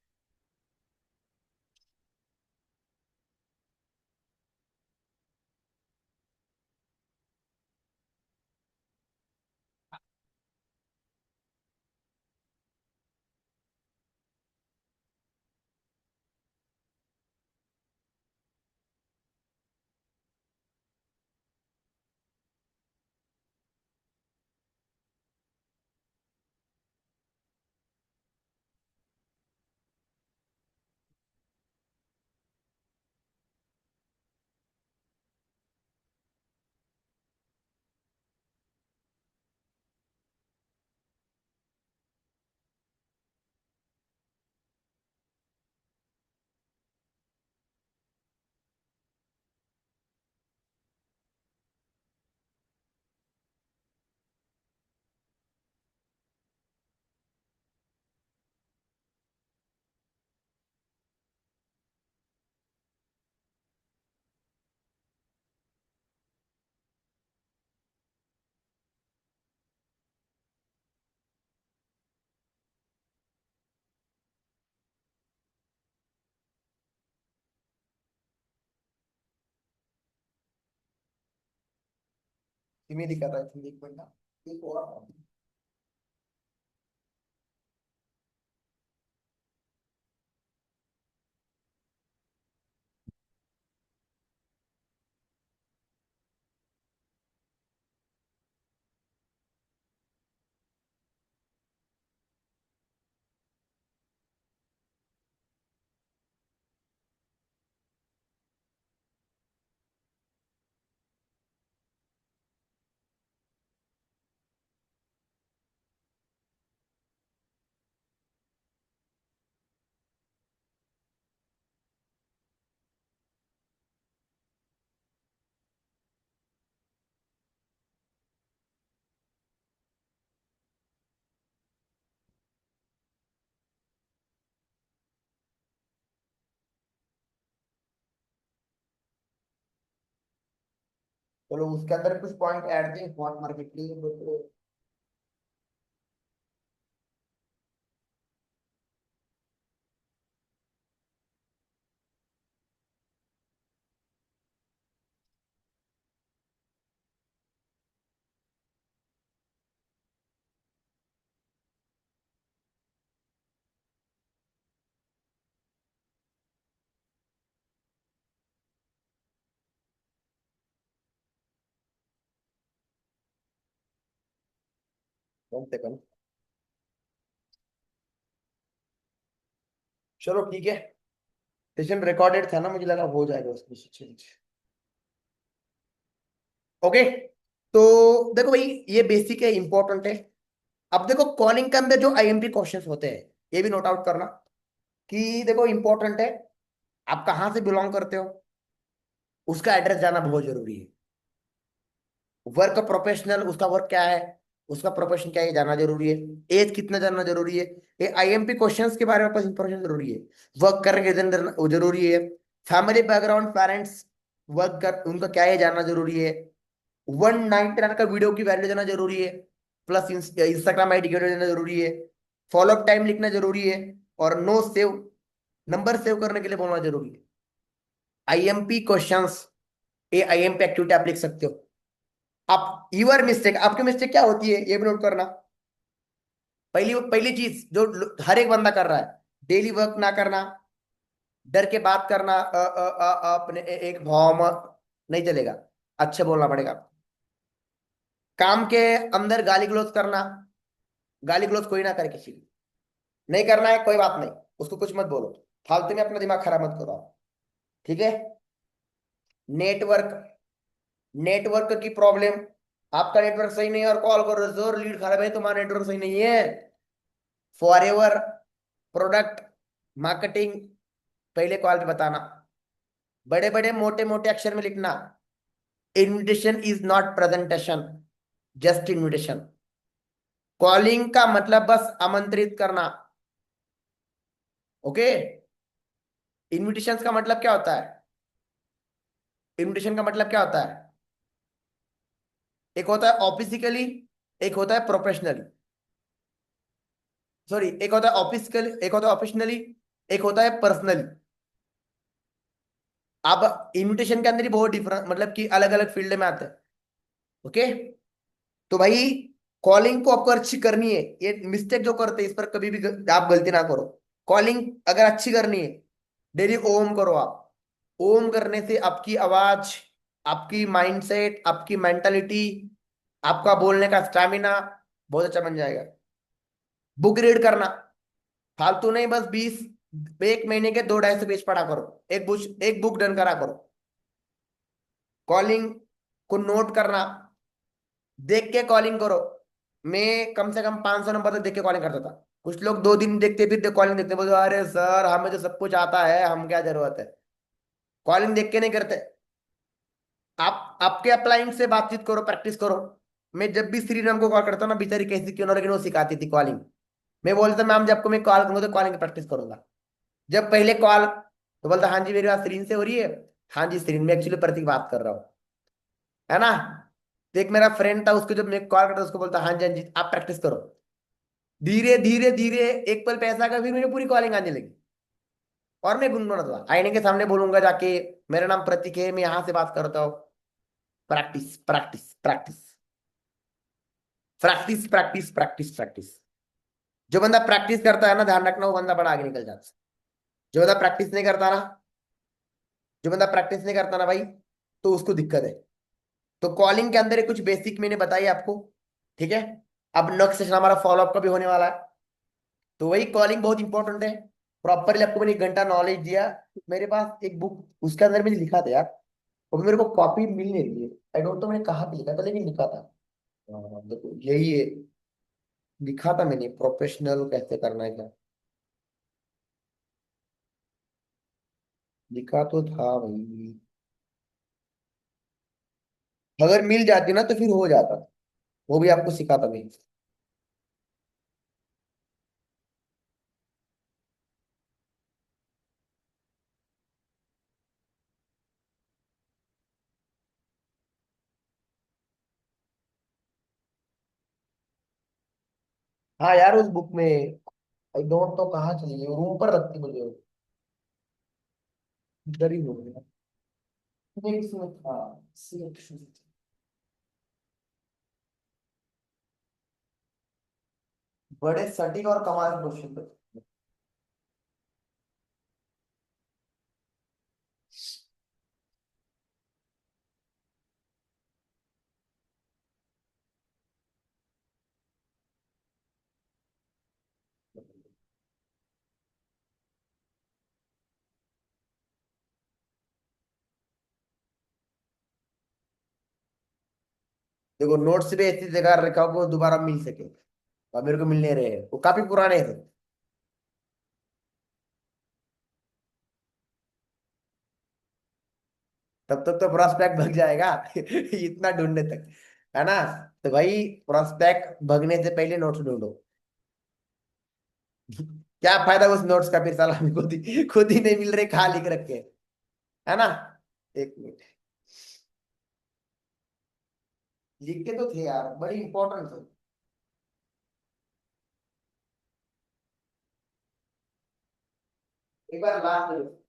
इमेल ही कर रहा था, एक मिनट, एक और। चलो उसके अंदर कुछ पॉइंट ऐड थे स्पॉट मार्केट के लिए, तो कम से कम। चलो ठीक है, सेशन रिकॉर्डेड था ना, मुझे लगा हो जाएगा उसमें से चेंज। ओके, तो देखो भाई, ये बेसिक है, इंपॉर्टेंट है। अब देखो कॉलिंग के अंदर जो आईएमपी क्वेश्चंस होते हैं, ये भी नोट आउट करना कि देखो इंपॉर्टेंट है, आप कहाँ से बिलोंग करते हो, उसका एड्रेस जाना बहुत जरूरी है। वर्क प्रोफेशनल, उसका वर्क क्या है, उसका प्रोफेशन क्या है, ये जानना जरूरी है। एज कितना जानना जरूरी है, ये आईएमपी क्वेश्चंस के बारे में आपको इंफॉर्मेशन जरूरी है। वर्क करने के अंदर वो जरूरी है। फैमिली बैकग्राउंड, पेरेंट्स वर्क कर उनका क्या है जानना जरूरी है। 199 का वीडियो की वैल्यू देना जरूरी है, प्लस इंस्टाग्राम आईडी की वैल्यू देना जरूरी है। फॉलो अप टाइम लिखना जरूरी है, और नो सेव, नंबर सेव करने के लिए बोलना जरूरी है। आईएमपी क्वेश्चंस, ये आईएमपी एक्टिविटी आप लिख सकते हो। आप यूर मिस्टेक, आपकी मिस्टेक क्या होती है ये भी नोट करना। पहली पहली चीज जो हर एक बंदा कर रहा है, डेली वर्क ना करना, डर के बात करना, अपने एक भाव में नहीं चलेगा, अच्छे बोलना पड़ेगा। काम के अंदर गाली गलौज करना, गाली गलौज कोई ना करे किसी की, नहीं करना है कोई बात नहीं, उसको कुछ मत बोलो, फालतू में अपना दिमाग खराब मत करो आप, ठीक है। नेटवर्क, नेटवर्क की प्रॉब्लम, आपका नेटवर्क सही नहीं है और कॉल करो जोर लीड खराब है, तुम्हारा नेटवर्क सही नहीं है। फॉर एवर प्रोडक्ट मार्केटिंग, पहले कॉल पे बताना, बड़े बड़े मोटे मोटे अक्षर में लिखना। Invitation is not presentation, just invitation. Calling का मतलब बस आमंत्रित करना, ओके। इनविटेशन का मतलब क्या होता है, इनविटेशन का मतलब क्या होता है, एक होता है ऑफिसिकली, एक होता है प्रोफेशनली, सॉरी, एक होता है ऑफिसिकली, एक होता है ऑफिशियली, एक होता है पर्सनली। अब इनविटेशन के अंदर ही बहुत डिफरेंस, मतलब कि अलग अलग फील्ड में आते हैं, ओके। तो भाई कॉलिंग को आपको अच्छी करनी है, ये मिस्टेक जो करते हैं इस पर कभी भी आप गलती ना करो। कॉलिंग अगर अच्छी करनी है, डेली ओम करो आप। ओम करने से आपकी आवाज, आपकी माइंडसेट, आपकी मेंटालिटी, आपका बोलने का स्टैमिना बहुत अच्छा बन जाएगा। बुक रीड करना, फालतू नहीं, बस 20, एक महीने के 2 250 पेज पढ़ा करो, एक बुक डन करा करो। कॉलिंग को नोट करना, देख के कॉलिंग करो। मैं कम से कम 500 नंबर तक देख के कॉलिंग करता था। कुछ लोग 2 दिन देखते फिर कॉलिंग देखते, बोलते अरे सर हमें तो सब कुछ आता है, हम क्या जरूरत है। कॉलिंग देख के नहीं करते, आप आपके अपलाइन से बातचीत करो, प्रैक्टिस करो। मैं जब भी श्री राम को कॉल करता हूँ ना, बेचारी कैसी क्यों ना, लेकिन वो सिखाती थी कॉलिंग। मैं बोलता मैम जब को मैं कॉल करूंगा तो कॉलिंग की प्रैक्टिस करूंगा। जब पहले कॉल, तो बोलता हाँ जी मेरी बात श्रीन से हो रही है, हाँ जी श्रीन, मैं एक्चुअली प्रतीक बात कर रहा हूँ, है ना। तो एक मेरा फ्रेंड था, उसको जब मैं कॉल करता उसको बोलता हाँ जी आप प्रैक्टिस करो। धीरे धीरे धीरे एक पल पैसा का, फिर मुझे पूरी कॉलिंग आने लगी। और मैं गुनगुना था, आईने के सामने बोलूंगा जाके, मेरा नाम प्रतीक है, मैं यहाँ से बात करता हूँ। Practice practice practice practice practice practice practice. जो बंदा प्रैक्टिस करता है ना, ध्यान रखना, वो बंदा बड़ा आगे निकल जाता है। जो बंदा प्रैक्टिस नहीं करता ना, जो बंदा प्रैक्टिस नहीं करता ना भाई, तो उसको दिक्कत है। तो कॉलिंग के अंदर ये कुछ बेसिक मैंने बताई आपको, ठीक है। अब नेक्स्ट सेशन हमारा फॉलोअप का भी होने वाला है। तो वही कॉलिंग बहुत इंपॉर्टेंट है। प्रॉपरली आपको मैंने 1 घंटा नॉलेज दिया। मेरे पास एक बुक, उसके अंदर मैंने लिखा था यार, वो मेरे को कॉपी मिल नहीं रही है। आई डोंट नो मैंने कहाँ पे लिखा था, लेकिन लिखा था। देखो यही है, लिखा था मैंने, प्रोफेशनल कैसे करना है क्या, लिखा तो था भाई। अगर मिल जाती ना तो फिर हो जाता, वो भी आपको सिखाता मैं। हाँ यार, उस बुक में आई डोंट नो कहाँ चली गई, रूम पर रखती मुझे वो। इधर ही हो गया। एक मिनट, हाँ बड़े सटीक और कमाल के क्वेश्चन थे। देखो, नोट्स भी ऐसी जगह रखा हो कि वो दोबारा मिल सके, और मेरे को मिल नहीं रहे, वो काफी पुराने थे। तब तक तो प्रोस्पेक्ट भग जाएगा इतना ढूंढने तक, है ना। तो भाई, प्रोस्पेक्ट भगने से पहले नोट्स ढूंढो। क्या फायदा उस नोट्स का, फिर साला हमें खुद ही नहीं मिल रहे, कहाँ लिख रखे हैं, है ना। एक मिनट, लिखते तो थे यार, बड़ी इंपॉर्टेंट थे। एक बार लास्ट में।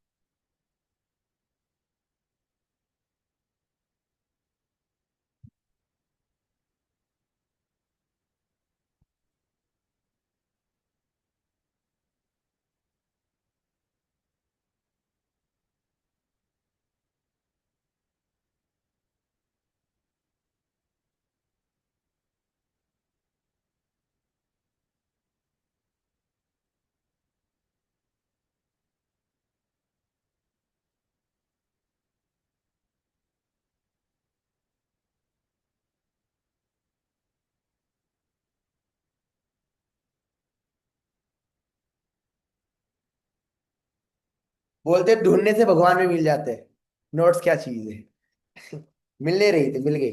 बोलते ढूंढने से भगवान भी मिल जाते हैं। नोट्स क्या चीज है मिल नहीं रही थी, मिल गई।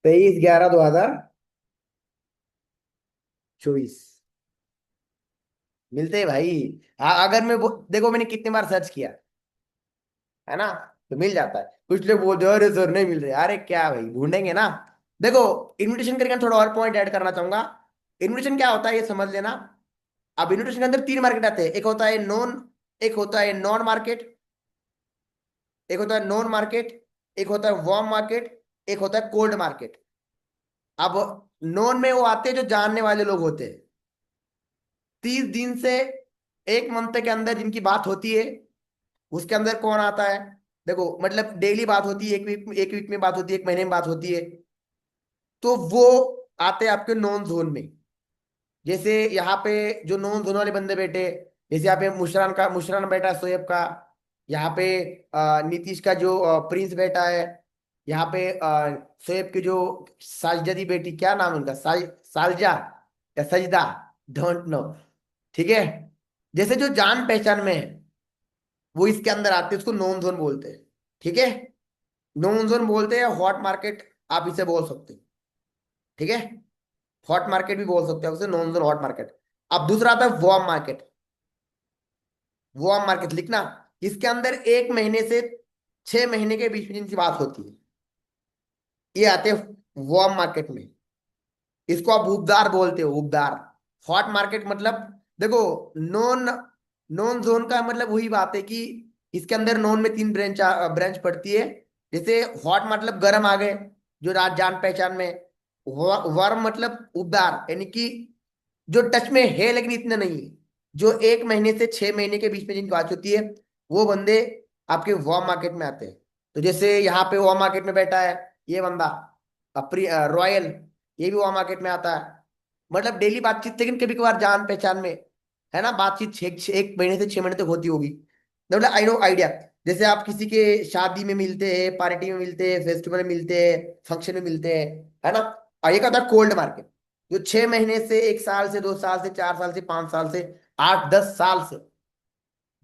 23/11/2024 मिलते हैं भाई। अगर मैं देखो, मैंने कितनी बार सर्च किया, है ना, तो मिल जाता है। कुछ लोग बोलते हैं अरे सर नहीं मिल रहे, अरे क्या भाई, ढूंढेंगे ना। देखो, इनविटेशन करके थोड़ा और पॉइंट ऐड करना चाहूंगा। इनविटेशन क्या होता है ये समझ लेना। अब इनविटेशन के अंदर तीन मार्केट आते हैं, एक होता है नॉन, एक होता है नॉन मार्केट, एक होता है नॉन मार्केट, एक होता है वार्म मार्केट, एक होता है कोल्ड मार्केट। अब नॉन में वो आते हैं जो जानने वाले लोग होते हैं, 30 दिन से 1 मंथ के अंदर जिनकी बात होती है, उसके अंदर कौन आता है। देखो मतलब डेली बात होती है, एक वीक में बात होती है, एक महीने में बात होती है, तो वो आते हैं आपके नॉन जोन में। जैसे यहाँ पे जो नॉन जोन वाले बंदे बैठे, जैसे यहाँ पे मुशरान बैठा है, शोएब का। यहाँ पे नीतीश का जो प्रिंस बैठा है। यहाँ पे शोएब की जो साजदा दी बेटी, क्या नाम है उनका, सालजा या सजदा, डोंट नो। ठीक है। जैसे जो जान पहचान में है, वो इसके अंदर आते हैं, उसको नॉन जोन बोलते हैं। ठीक है। नॉन जोन बोलते हैं, हॉट मार्केट आप इसे बोल सकते हो। ठीक है। हॉट मार्केट भी बोल सकते हो उसे, नॉन जोन हॉट मार्केट। अब दूसरा आता है वार्म मार्केट। वार्म मार्केट लिखना, इसके अंदर 1 महीने से 6 महीने के बीच में जिनकी बात होती है, ये आते हैं वार्म मार्केट में। इसको आप उपदार बोलते हो, उपदार। हॉट मार्केट मतलब, देखो, नॉन नॉन जोन का मतलब वही बात है कि इसके अंदर नॉन में 3 ब्रांच पड़ती है। जैसे हॉट मतलब गर्म आ गए, जो रात जान पहचान में। वर्म मतलब उपदार, यानी कि जो टच में है लेकिन इतना नहीं है, जो 1 महीने से 6 महीने के बीच में जिनकी बात होती है, वो बंदे आपके वार्म मार्केट में आते हैं। तो जैसे यहाँ पे वार्म मार्केट में बैठा है ये बंदा, रॉयल, ये भी वार्म मार्केट में आता है। मतलब डेली बातचीत, लेकिन कभी कभार जान पहचान में, है ना, बातचीत 1 महीने से 6 महीने तक होती होगी। मतलब आई नो आइडिया। जैसे आप किसी के शादी में मिलते हैं, पार्टी में मिलते हैं, फेस्टिवल में मिलते हैं, फंक्शन में मिलते हैं, है ना। और एक आता है कोल्ड मार्केट, जो 6 महीने से 1 साल से 2 साल से 4 साल से 5 साल से 8-10 साल से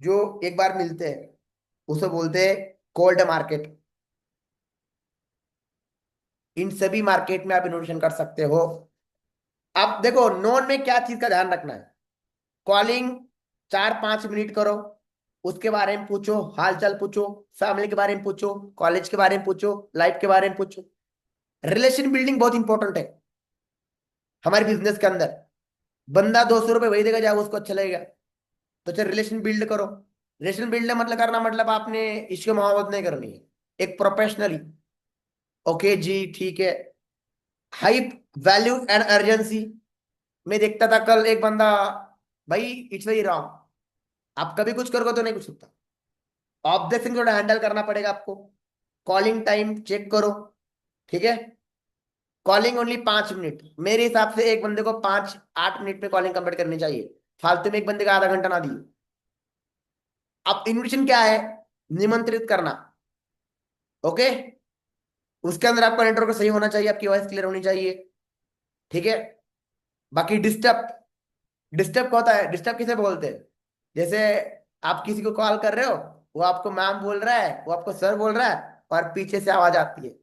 जो एक बार मिलते हैं, उसे बोलते हैं कोल्ड मार्केट। इन सभी मार्केट में आप इन्वेस्टमेंट कर सकते हो। अब देखो, नॉन में क्या चीज का ध्यान रखना है। कॉलिंग 4-5 मिनट करो, उसके बारे में पूछो, हाल चाल पूछो, फैमिली के बारे में पूछो, कॉलेज के बारे में पूछो, लाइफ के बारे में पूछो। रिलेशन बिल्डिंग बहुत इंपॉर्टेंट है हमारे बिजनेस के अंदर। बंदा 200 रुपये वही देगा जाओ, उसको अच्छा लगेगा। तो चल रिलेशन बिल्ड करो। रिलेशन बिल्ड मतलब करना मतलब आपने इश्क मोहब्बत नहीं करनी है, एक प्रोफेशनली। ओके जी ठीक है। Hype, value and urgency. मैं देखता था कल एक बंदा, भाई इट्स वेरी रॉन्ग। आप कभी कुछ करोगे तो नहीं कुछ सकता। ऑब्जेक्शन थोड़ा हैंडल करना पड़ेगा आपको। कॉलिंग टाइम चेक करो, ठीक है। कॉलिंग ओनली 5 मिनट, मेरे हिसाब से एक बंदे को 5-8 मिनट में कॉलिंग कंप्लीट करनी चाहिए। फालतू में एक बंदे का आधा घंटा ना दिए। अब इन्विटेशन क्या है? निमंत्रित करना। ओके। उसके अंदर आपका नेटवर्क सही होना चाहिए, आपकी वॉइस क्लियर होनी चाहिए, ठीक है। बाकी डिस्टर्ब, डिस्टर्ब क्या होता है? डिस्टर्ब किसे बोलते हैं? जैसे आप किसी को कॉल कर रहे हो, वो आपको मैम बोल रहा है, वो आपको सर बोल रहा है, और पीछे से आवाज आती है।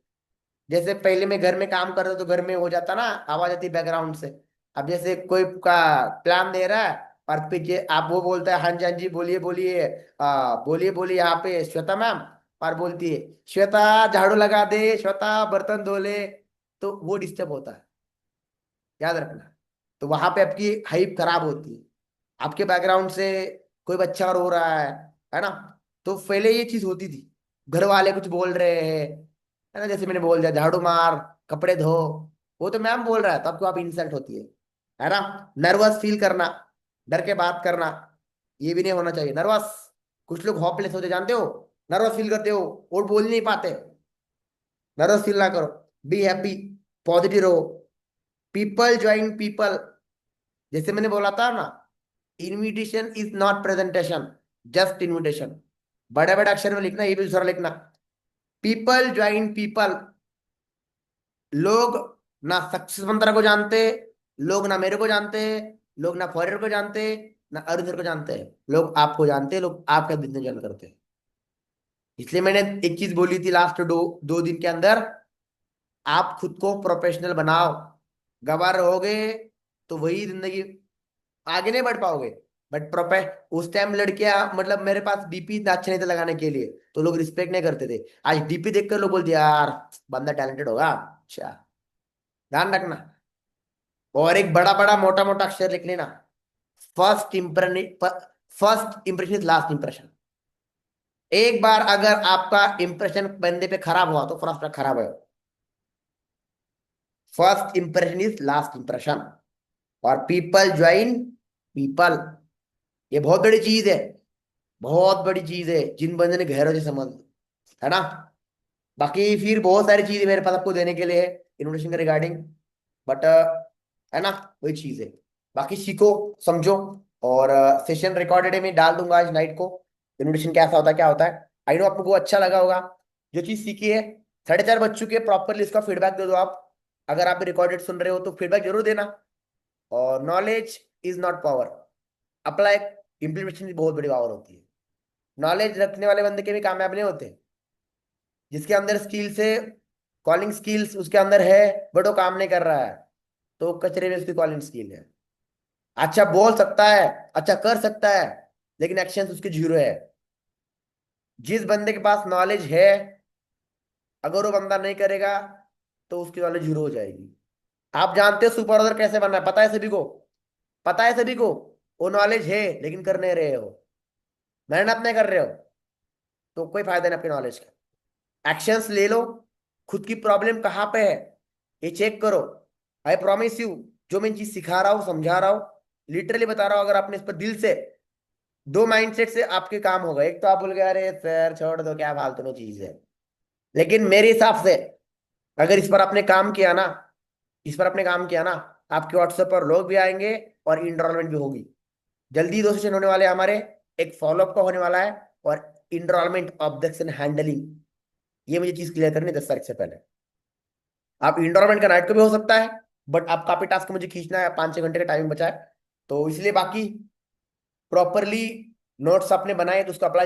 जैसे पहले मैं घर में काम कर रहा था तो घर में हो जाता ना, आवाज आती बैकग्राउंड से। अब जैसे कोई का प्लान दे रहा है और पीछे आप वो बोलता है, हाँ जी बोलिए बोलिए, बोलिए बोलिए यहाँ पे श्वेता मैम। और बोलती है श्वेता झाड़ू लगा दे, श्वेता बर्तन धो ले। तो वो डिस्टर्ब होता है, याद रखना। तो वहां पे आपकी हाइप खराब होती है। आपके बैकग्राउंड से कोई बच्चा और रो रहा है ना। तो पहले ये चीज होती थी, घर वाले कुछ बोल रहे हैं, है ना, जैसे मैंने बोल दिया झाड़ू मार, कपड़े धो, वो तो मैम बोल रहा है, तो आपको आप इंसल्ट होती है ना। नर्वस फील करना, डर के बात करना, ये भी नहीं होना चाहिए। नर्वस, कुछ लोग होपलेस होते जानते हो, नर्वस फील करते हो और बोल नहीं पाते। नर्वस फील ना करो, बी हैप्पी, पॉजिटिव रहो। पीपल ज्वाइन पीपल, जैसे मैंने बोला था ना, invitation is not presentation, just invitation. बड़े बड़े अक्षर में लिखना, ये भी दूसरा लिखना। People join people. लोग ना सक्सेस मंत्रा को जानते, लोग ना मेरे को जानते, लोग ना फॉरेनर को जानते, ना अरुण को जानते हैं। लोग आपको जानते हैं, लोग आपका बिजनेस जन करते हैं। इसलिए मैंने एक चीज बोली थी लास्ट दो दो दिन के अंदर, आप खुद को प्रोफेशनल बनाओ। गवार रहोगे तो वही जिंदगी, आगे नहीं बढ़ पाओगे। बट प्रोफे उस टाइम लड़कियां, मतलब मेरे पास डीपी इतना अच्छा नहीं था लगाने के लिए, तो लोग रिस्पेक्ट नहीं करते थे। आज डीपी देखकर लोग बोलते यार बंदा टैलेंटेड होगा। अच्छा, ध्यान रखना। और एक बड़ा बड़ा मोटा मोटा अक्षर लिख लेना, first impression, first impression is last impression. एक बार अगर आपका इंप्रेशन बंदे पे खराब हुआ तो फर्स्ट खराब है। First impression is last impression. और पीपल ज्वाइन पीपल, ये बहुत बड़ी चीज है, बहुत बड़ी चीज है। जिन बंदे ने गहरा से समझ, है ना। बाकी फिर बहुत सारी चीजें मेरे पास आपको देने के लिए है इनोवेशन के रिगार्डिंग। बट है ना, वही चीज है। बाकी सीखो, समझो। और सेशन रिकॉर्डेड है, मैं डाल दूंगा आज नाइट को, इनोवेशन कैसा होता है क्या होता है। आई नो आपको अच्छा लगा होगा जो चीज सीखी है। 4.5 बज चुके हैं, प्रॉपरली इसका फीडबैक दे दो आप। अगर आप रिकॉर्डेड सुन रहे हो तो फीडबैक जरूर देना। और knowledge is not power, apply, implementation की बहुत बड़ी पावर होती है। नॉलेज रखने वाले बंदे के भी कामयाब नहीं होते। जिसके अंदर स्किल्स है, कॉलिंग स्किल्स उसके अंदर है, बट वो काम नहीं कर रहा है, तो कचरे में उसकी कॉलिंग स्किल है। अच्छा बोल सकता है, अच्छा कर सकता है, लेकिन एक्शन उसके जीरो है। जिस बंदे के पास नॉलेज है, अगर वो बंदा नहीं करेगा तो उसकी नॉलेज जीरो हो जाएगी। आप जानते हो सुपर ऑर्डर कैसे बनना है, पता है सभी को, पता है सभी को। वो नॉलेज है लेकिन कर नहीं रहे हो, मेहनत नहीं कर रहे हो, तो कोई फायदा नहीं आपके नॉलेज का। एक्शंस ले लो, खुद की प्रॉब्लम कहाँ पे है ये चेक करो। आई प्रॉमिस यू, जो मैं चीज सिखा रहा हूँ समझा रहा हूँ, लिटरली बता रहा हूँ, अगर आपने इस पर दिल से, दो माइंडसेट से आपके काम होगा। एक तो आप बोल गए अरे सर छोड़ दो क्या फालतू में चीज है, लेकिन मेरे हिसाब से अगर इस पर आपने काम किया ना, इस पर आपने काम किया ना, आपके व्हाट्सएप पर लोग भी आएंगे और इनरोलमेंट भी होगी। जल्दी 2 सेशन होने वाले हैं हमारे, एक फॉलोअप का होने वाला है, और इनरोलमेंट ऑब्जेक्शन हैंडलिंग, ये मुझे चीज क्लियर करनी है 10 तारीख से पहले। आप इंडोरमेंट का नाइट को भी हो सकता है, बट आप काफी टास्क मुझे खींचना है, 5-6 घंटे का टाइमिंग बचा है, तो इसलिए बाकी प्रॉपरली नोट्स आपने बनाए तो उसको अप्लाई